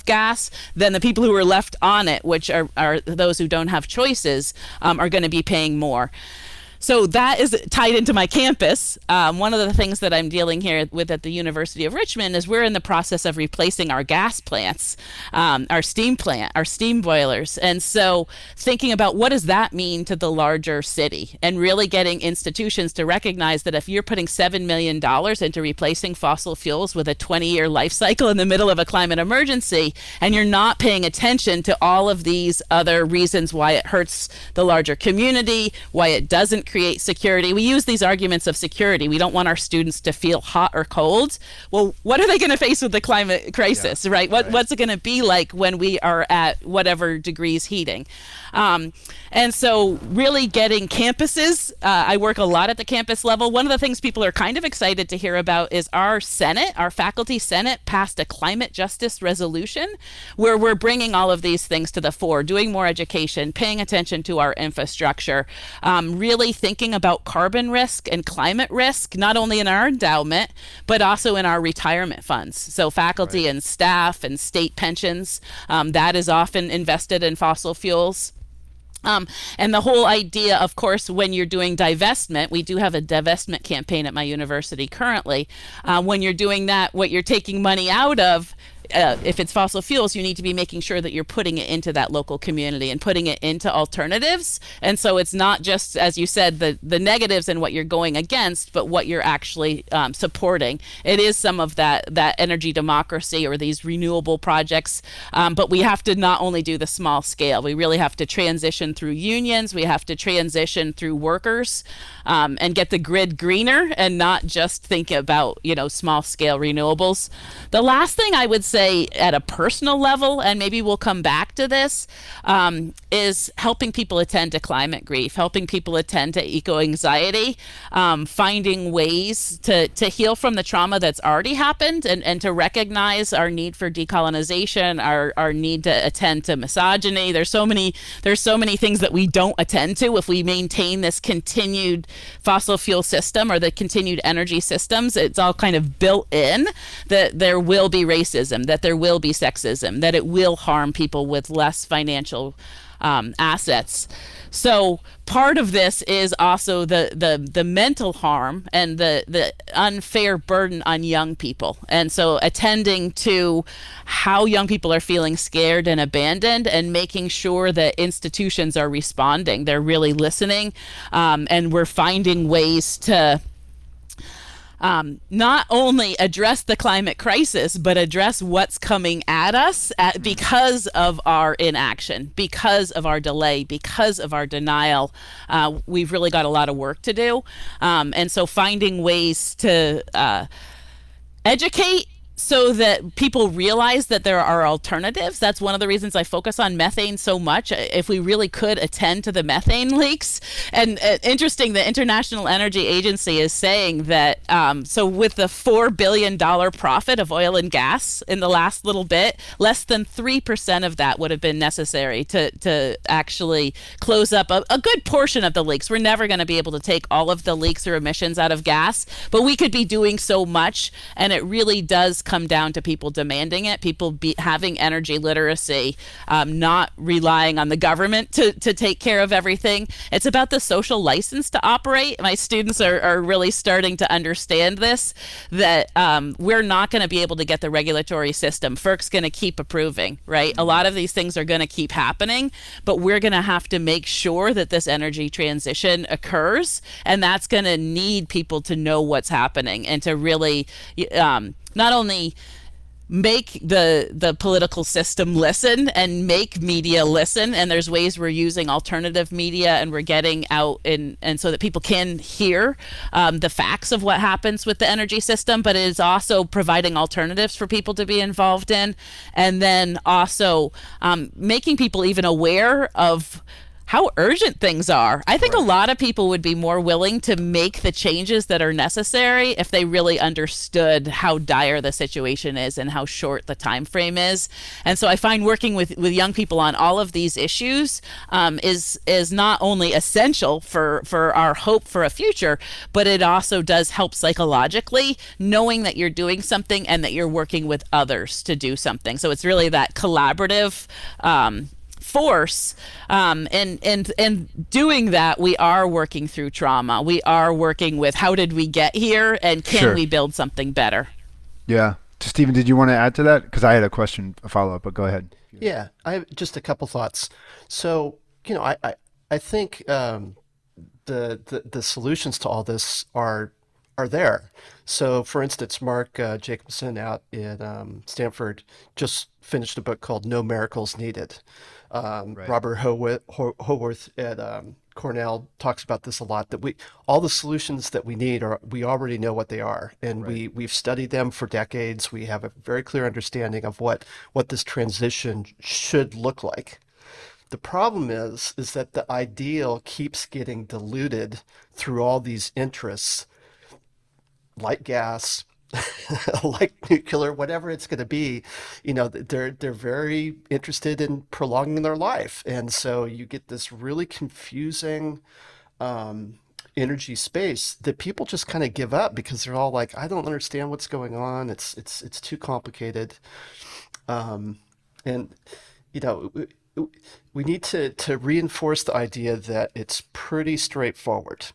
gas. Then the people who are left on it, which are those who don't have choices, are going to be paying more. So that is tied into my campus. One of the things that I'm dealing here with at the University of Richmond is we're in the process of replacing our gas plants, our steam plant, our steam boilers. And so thinking about what does that mean to the larger city, and really getting institutions to recognize that if you're putting $7 million into replacing fossil fuels with a 20-year life cycle in the middle of a climate emergency, and you're not paying attention to all of these other reasons why it hurts the larger community, why it doesn't create security. We use these arguments of security. We don't want our students to feel hot or cold. Well, what are they going to face with the climate crisis, right? What's it going to be like when we are at whatever degrees heating? And so really getting campuses, I work a lot at the campus level. One of the things people are kind of excited to hear about is our Senate, our faculty Senate passed a climate justice resolution where we're bringing all of these things to the fore, doing more education, paying attention to our infrastructure, really thinking about carbon risk and climate risk, not only in our endowment, but also in our retirement funds. So faculty and staff and state pensions, that is often invested in fossil fuels. And the whole idea, of course, when you're doing divestment, we do have a divestment campaign at my university currently. When you're doing that, what you're taking money out of, if it's fossil fuels, you need to be making sure that you're putting it into that local community and putting it into alternatives. And so it's not just, as you said, the negatives and what you're going against, but what you're actually supporting. It is some of that energy democracy or these renewable projects. But we have to not only do the small scale, we really have to transition through unions. We have to transition through workers and get the grid greener and not just think about, small scale renewables. The last thing I would say at a personal level, and maybe we'll come back to this, is helping people attend to climate grief, helping people attend to eco-anxiety, finding ways to heal from the trauma that's already happened and to recognize our need for decolonization, our need to attend to misogyny. There's so many things that we don't attend to if we maintain this continued fossil fuel system or the continued energy systems. It's all kind of built in that there will be racism, that there will be sexism, that it will harm people with less financial assets. So part of this is also the mental harm and the unfair burden on young people. And so attending to how young people are feeling scared and abandoned and making sure that institutions are responding. They're really listening, and we're finding ways to not only address the climate crisis, but address what's coming at us because of our inaction, because of our delay, because of our denial. We've really got a lot of work to do. And so finding ways to educate so that people realize that there are alternatives. That's one of the reasons I focus on methane so much. If we really could attend to the methane leaks. And interesting, the International Energy Agency is saying that, so with the $4 billion profit of oil and gas in the last little bit, less than 3% of that would have been necessary to actually close up a good portion of the leaks. We're never going to be able to take all of the leaks or emissions out of gas, but we could be doing so much, and it really does come down to people demanding it, people having energy literacy, not relying on the government to take care of everything. It's about the social license to operate. My students are really starting to understand this, that we're not going to be able to get the regulatory system. FERC's going to keep approving, right? A lot of these things are going to keep happening, but we're going to have to make sure that this energy transition occurs, and that's going to need people to know what's happening and to really not only make the political system listen and make media listen, and there's ways we're using alternative media and we're getting out and so that people can hear the facts of what happens with the energy system, but it is also providing alternatives for people to be involved in, and then also making people even aware of how urgent things are. I think a lot of people would be more willing to make the changes that are necessary if they really understood how dire the situation is and how short the time frame is. And so I find working with young people on all of these issues is not only essential for our hope for a future, but it also does help psychologically, knowing that you're doing something and that you're working with others to do something. So it's really that collaborative force, and doing that, we are working through trauma. We are working with how did we get here, and can we build something better? Yeah. Stephen, did you want to add to that? Because I had a follow up, but go ahead. Yeah, I have just a couple thoughts. So, I think the solutions to all this are there. So, for instance, Mark Jacobson out in Stanford just finished a book called No Miracles Needed. Robert Howarth at Cornell talks about this a lot, that all the solutions that we need we already know what they are, and we've studied them for decades. We have a very clear understanding of what this transition should look like. The problem is that the ideal keeps getting diluted through all these interests, like gas, like nuclear, whatever it's going to be. They're very interested in prolonging their life, and so you get this really confusing energy space that people just kind of give up because they're all like, I don't understand what's going on. It's too complicated, and we need to reinforce the idea that it's pretty straightforward.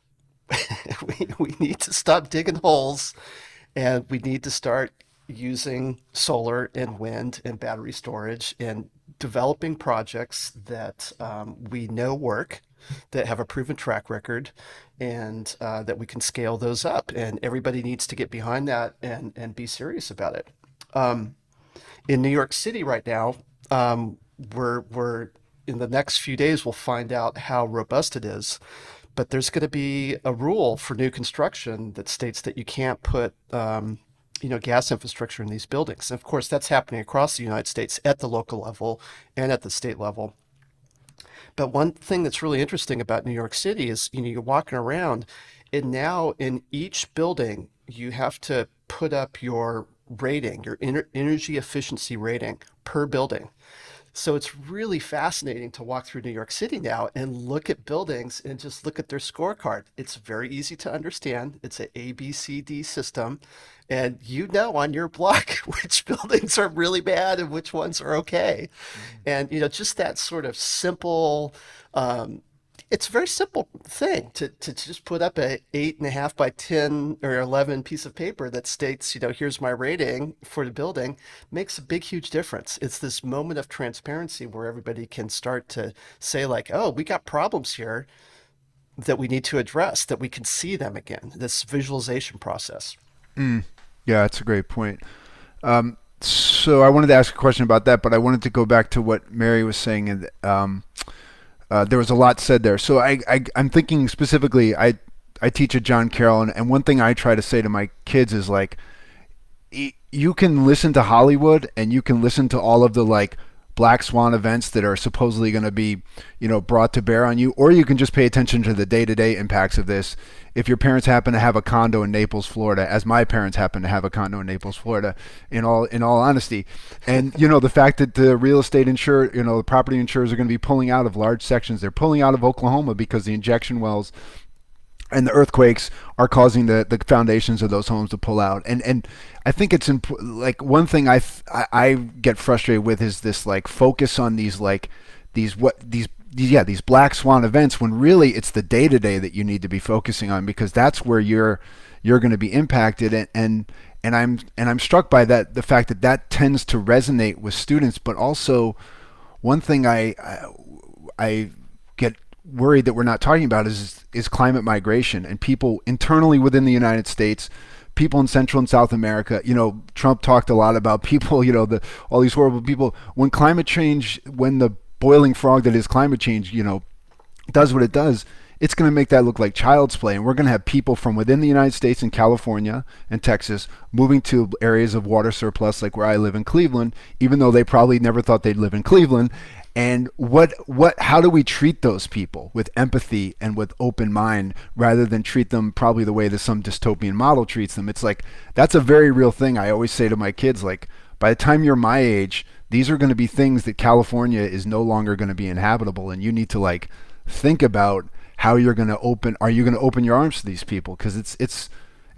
we need to stop digging holes. And we need to start using solar and wind and battery storage and developing projects that we know work, that have a proven track record, and that we can scale those up. And everybody needs to get behind that and be serious about it. In New York City right now, we're in the next few days, we'll find out how robust it is. But there's going to be a rule for new construction that states that you can't put, gas infrastructure in these buildings. And of course, that's happening across the United States at the local level and at the state level. But one thing that's really interesting about New York City is, you're walking around, and now in each building, you have to put up your rating, your energy efficiency rating per building. So it's really fascinating to walk through New York City now and look at buildings and just look at their scorecard. It's very easy to understand. It's an A, B, C, D system. And on your block which buildings are really bad and which ones are okay. And, just that sort of simple, it's a very simple thing to just put up a 8.5 by 10 or 11 piece of paper that states, here's my rating for the building, makes a big, huge difference. It's this moment of transparency where everybody can start to say like, oh, we got problems here that we need to address, that we can see them again, this visualization process. Yeah, that's a great point. So I wanted to ask a question about that, but I wanted to go back to what Mary was saying, and there was a lot said there. So I'm thinking specifically, I teach at John Carroll, and one thing I try to say to my kids is like, you can listen to Hollywood and you can listen to all of the like black swan events that are supposedly going to be, brought to bear on you, or you can just pay attention to the day-to-day impacts of this. If your parents happen to have a condo in Naples, Florida, as my parents happen to have a condo in Naples, Florida, in all honesty, and the fact that the real estate the property insurers are going to be pulling out of large sections. They're pulling out of Oklahoma because the injection wells and the earthquakes are causing the foundations of those homes to pull out. And I think it's like one thing I get frustrated with is this like focus on these these black swan events, when really it's the day to day that you need to be focusing on, because that's where you're going to be impacted. And I'm struck by the fact that tends to resonate with students. But also, one thing I get worried that we're not talking about is climate migration, and people internally within the United States, people in Central and South America. Trump talked a lot about people, all these horrible people. When climate change, when the boiling frog that is climate change, does what it does, it's going to make that look like child's play. And we're going to have people from within the United States and California and Texas moving to areas of water surplus, like where I live in Cleveland, even though they probably never thought they'd live in Cleveland. And how do we treat those people with empathy and with open mind, rather than treat them probably the way that some dystopian model treats them? It's like, that's a very real thing. I always say to my kids, like, by the time you're my age, these are going to be things that California is no longer going to be inhabitable, and you need to like think about how you're going to open your arms to these people, because it's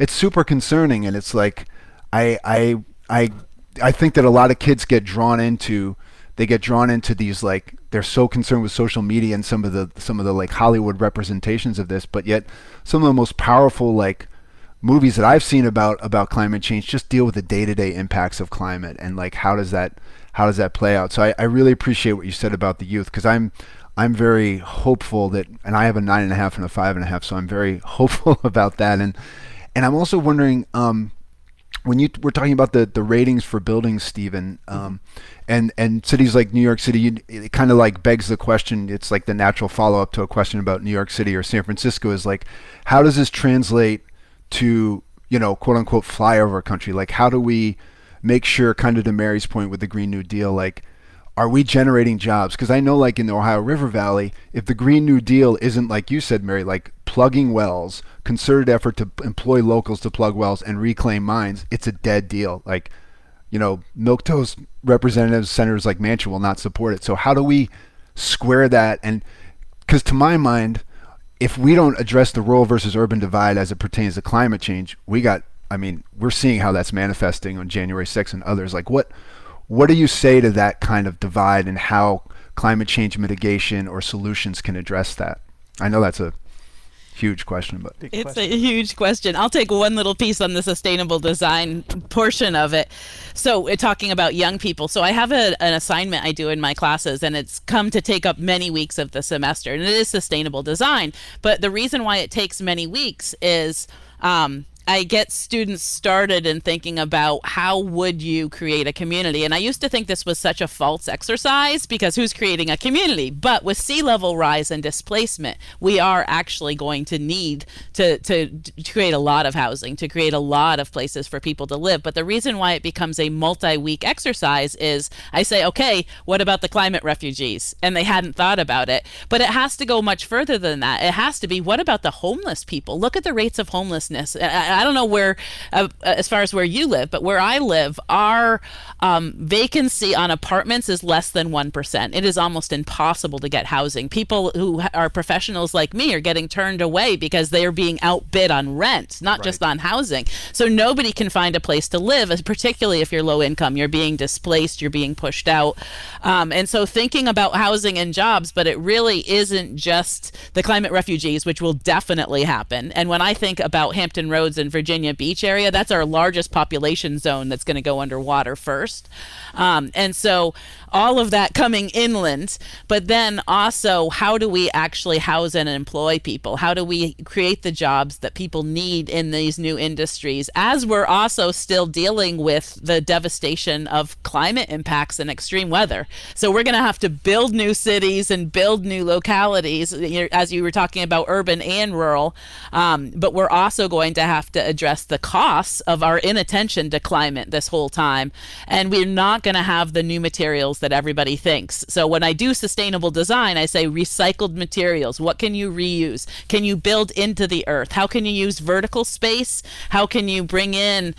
super concerning. And it's like, I think that a lot of kids get drawn into these, like, they're so concerned with social media and some of the like Hollywood representations of this, but yet some of the most powerful like movies that I've seen about climate change just deal with the day-to-day impacts of climate, and like how does that play out. So I really appreciate what you said about the youth, because I'm very hopeful that, and I have a 9.5 and a 5.5, so I'm very hopeful about that. And I'm also wondering, when you were talking about the ratings for buildings, Stephen, and cities like New York City, it kind of like begs the question. It's like the natural follow-up to a question about New York City or San Francisco, is like, how does this translate to, quote unquote, flyover country? Like, how do we make sure, kind of to Mary's point with the Green New Deal, like, are we generating jobs? Because I know, like in the Ohio River Valley, if the Green New Deal isn't, like you said, Mary, like plugging wells, concerted effort to employ locals to plug wells and reclaim mines, it's a dead deal. Like, milk toast representatives, senators like Manchin will not support it. So how do we square that? And because to my mind, if we don't address the rural versus urban divide as it pertains to climate change, we're seeing how that's manifesting on January 6th and others. Like, what do you say to that kind of divide, and how climate change mitigation or solutions can address that? I know that's a huge question, but it's a huge question. I'll take one little piece on the sustainable design portion of it. So we're talking about young people. So I have an assignment I do in my classes, and it's come to take up many weeks of the semester, and it is sustainable design. But the reason why it takes many weeks is I get students started in thinking about how would you create a community. And I used to think this was such a false exercise, because who's creating a community? But with sea level rise and displacement, we are actually going to need to create a lot of housing, to create a lot of places for people to live. But the reason why it becomes a multi-week exercise is I say, okay, what about the climate refugees? And they hadn't thought about it. But it has to go much further than that. It has to be, what about the homeless people? Look at the rates of homelessness. I don't know where, as far as where you live, but where I live, our vacancy on apartments is less than 1%. It is almost impossible to get housing. People who are professionals like me are getting turned away because they are being outbid on rent, not just on housing. So nobody can find a place to live, particularly if you're low income. You're being displaced, you're being pushed out. And so thinking about housing and jobs, but it really isn't just the climate refugees, which will definitely happen. And when I think about Hampton Roads and Virginia Beach area, that's our largest population zone that's going to go underwater first. And so all of that coming inland, but then also, how do we actually house and employ people? How do we create the jobs that people need in these new industries, as we're also still dealing with the devastation of climate impacts and extreme weather? So we're going to have to build new cities and build new localities, as you were talking about urban and rural, but we're also going to have to address the costs of our inattention to climate this whole time. And we're not going to have the new materials that everybody thinks. So when I do sustainable design, I say recycled materials. What can you reuse? Can you build into the earth? How can you use vertical space? How can you bring in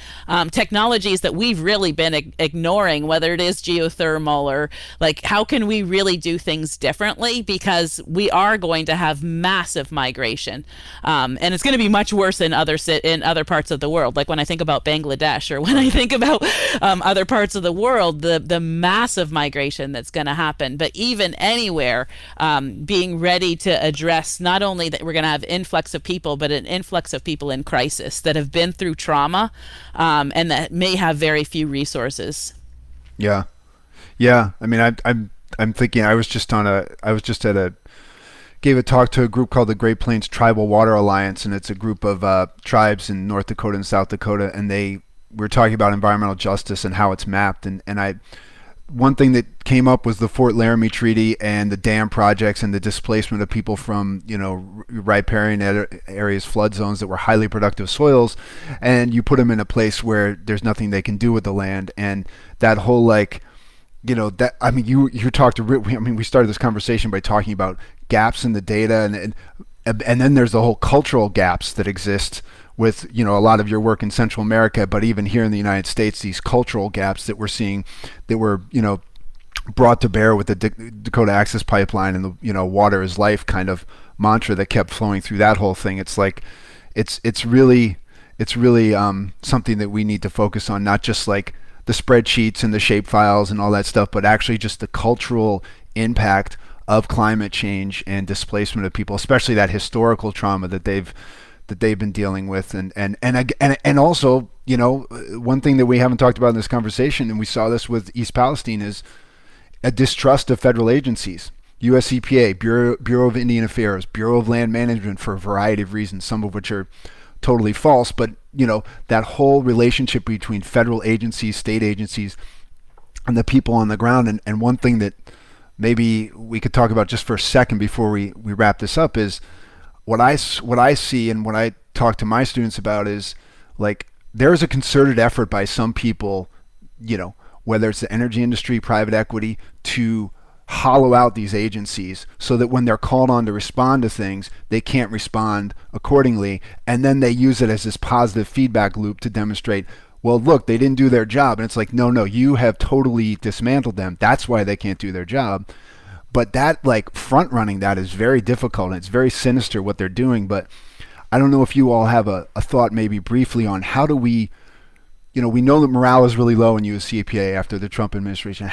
technologies that we've really been ignoring, whether it is geothermal or like, how can we really do things differently? Because we are going to have massive migration. And it's going to be much worse in other parts of the world. Like when I think about Bangladesh, or when I think about other parts of the world, the massive migration that's going to happen. But even anywhere, being ready to address not only that we're going to have influx of people, but an influx of people in crisis that have been through trauma, and that may have very few resources. Yeah. I mean, I'm thinking. I was just gave a talk to a group called the Great Plains Tribal Water Alliance, and it's a group of tribes in North Dakota and South Dakota, and we were talking about environmental justice and how it's mapped. And one thing that came up was the Fort Laramie Treaty and the dam projects and the displacement of people from, riparian areas, flood zones that were highly productive soils, and you put them in a place where there's nothing they can do with the land. And that whole we started this conversation by talking about gaps in the data, and then there's the whole cultural gaps that exist with a lot of your work in Central America, but even here in the United States, these cultural gaps that we're seeing that were brought to bear with the Dakota Access Pipeline and the water is life kind of mantra that kept flowing through that whole thing. It's like it's really something that we need to focus on, not just like the spreadsheets and the shape files and all that stuff, but actually just the cultural impact of climate change and displacement of people, especially that historical trauma that they've been dealing with. And also, one thing that we haven't talked about in this conversation, and we saw this with East Palestine, is a distrust of federal agencies. US EPA, Bureau of Indian Affairs, Bureau of Land Management, for a variety of reasons, some of which are totally false, but that whole relationship between federal agencies, state agencies, and the people on the ground. And one thing that maybe we could talk about just for a second before we wrap this up is what I see, and what I talk to my students about is, like, there's a concerted effort by some people, whether it's the energy industry, private equity, to hollow out these agencies so that when they're called on to respond to things, they can't respond accordingly. And then they use it as this positive feedback loop to demonstrate, well, look, they didn't do their job. And it's like, no, you have totally dismantled them. That's why they can't do their job. But that, like, front running that is very difficult, and it's very sinister what they're doing. But I don't know if you all have a thought maybe briefly on how do we, we know that morale is really low in US EPA after the Trump administration.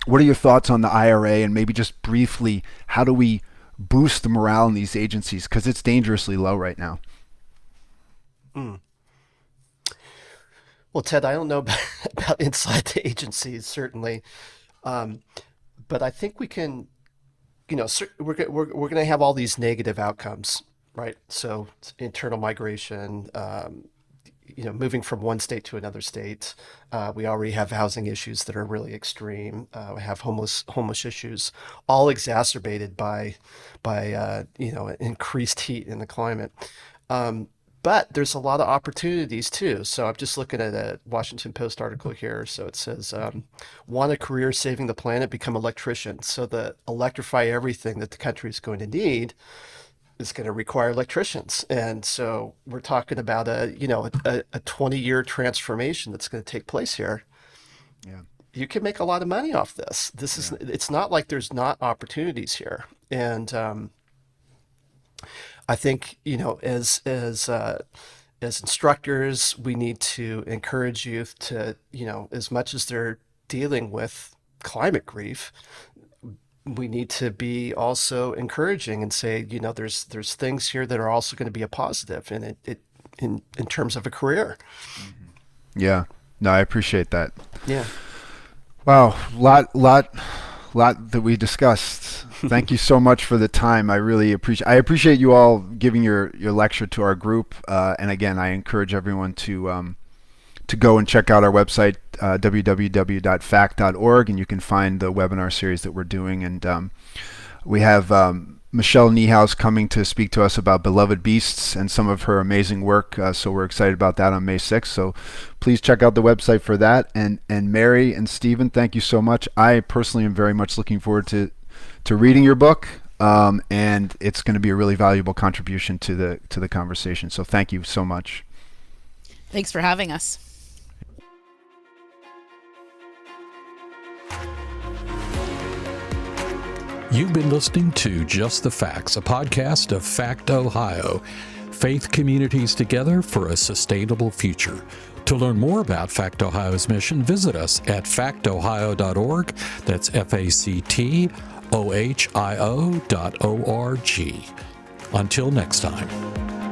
What are your thoughts on the IRA, and maybe just briefly, how do we boost the morale in these agencies? Because it's dangerously low right now. Well, Ted, I don't know about inside the agencies, certainly. But I think we can, we're going to have all these negative outcomes, right? So internal migration, moving from one state to another state. We already have housing issues that are really extreme. We have homeless issues, all exacerbated by increased heat in the climate. But there's a lot of opportunities too. So I'm just looking at a Washington Post article here. So it says, want a career saving the planet, become electrician. So the electrify everything that the country is going to need is going to require electricians. And so we're talking about a 20-year transformation that's going to take place here. Yeah. You can make a lot of money off this. It's not like there's not opportunities here. And I think, as instructors, we need to encourage youth to, as much as they're dealing with climate grief, we need to be also encouraging and say, there's things here that are also going to be a positive in terms of a career. Yeah. No, I appreciate that. Yeah. Wow. Lot that we discussed. Thank you so much for the time. I really appreciate you all giving your lecture to our group. And again, I encourage everyone to go and check out our website, www.fact.org, and you can find the webinar series that we're doing. And we have Michelle Niehaus coming to speak to us about Beloved Beasts and some of her amazing work. So we're excited about that on May 6th. So please check out the website for that. And Mary and Stephen, thank you so much. I personally am very much looking forward to reading your book. And it's going to be a really valuable contribution to the conversation. So thank you so much. Thanks for having us. You've been listening to Just the Facts, a podcast of Fact Ohio, faith communities together for a sustainable future. To learn more about Fact Ohio's mission, visit us at factohio.org. That's FACTOHIO.org. Until next time.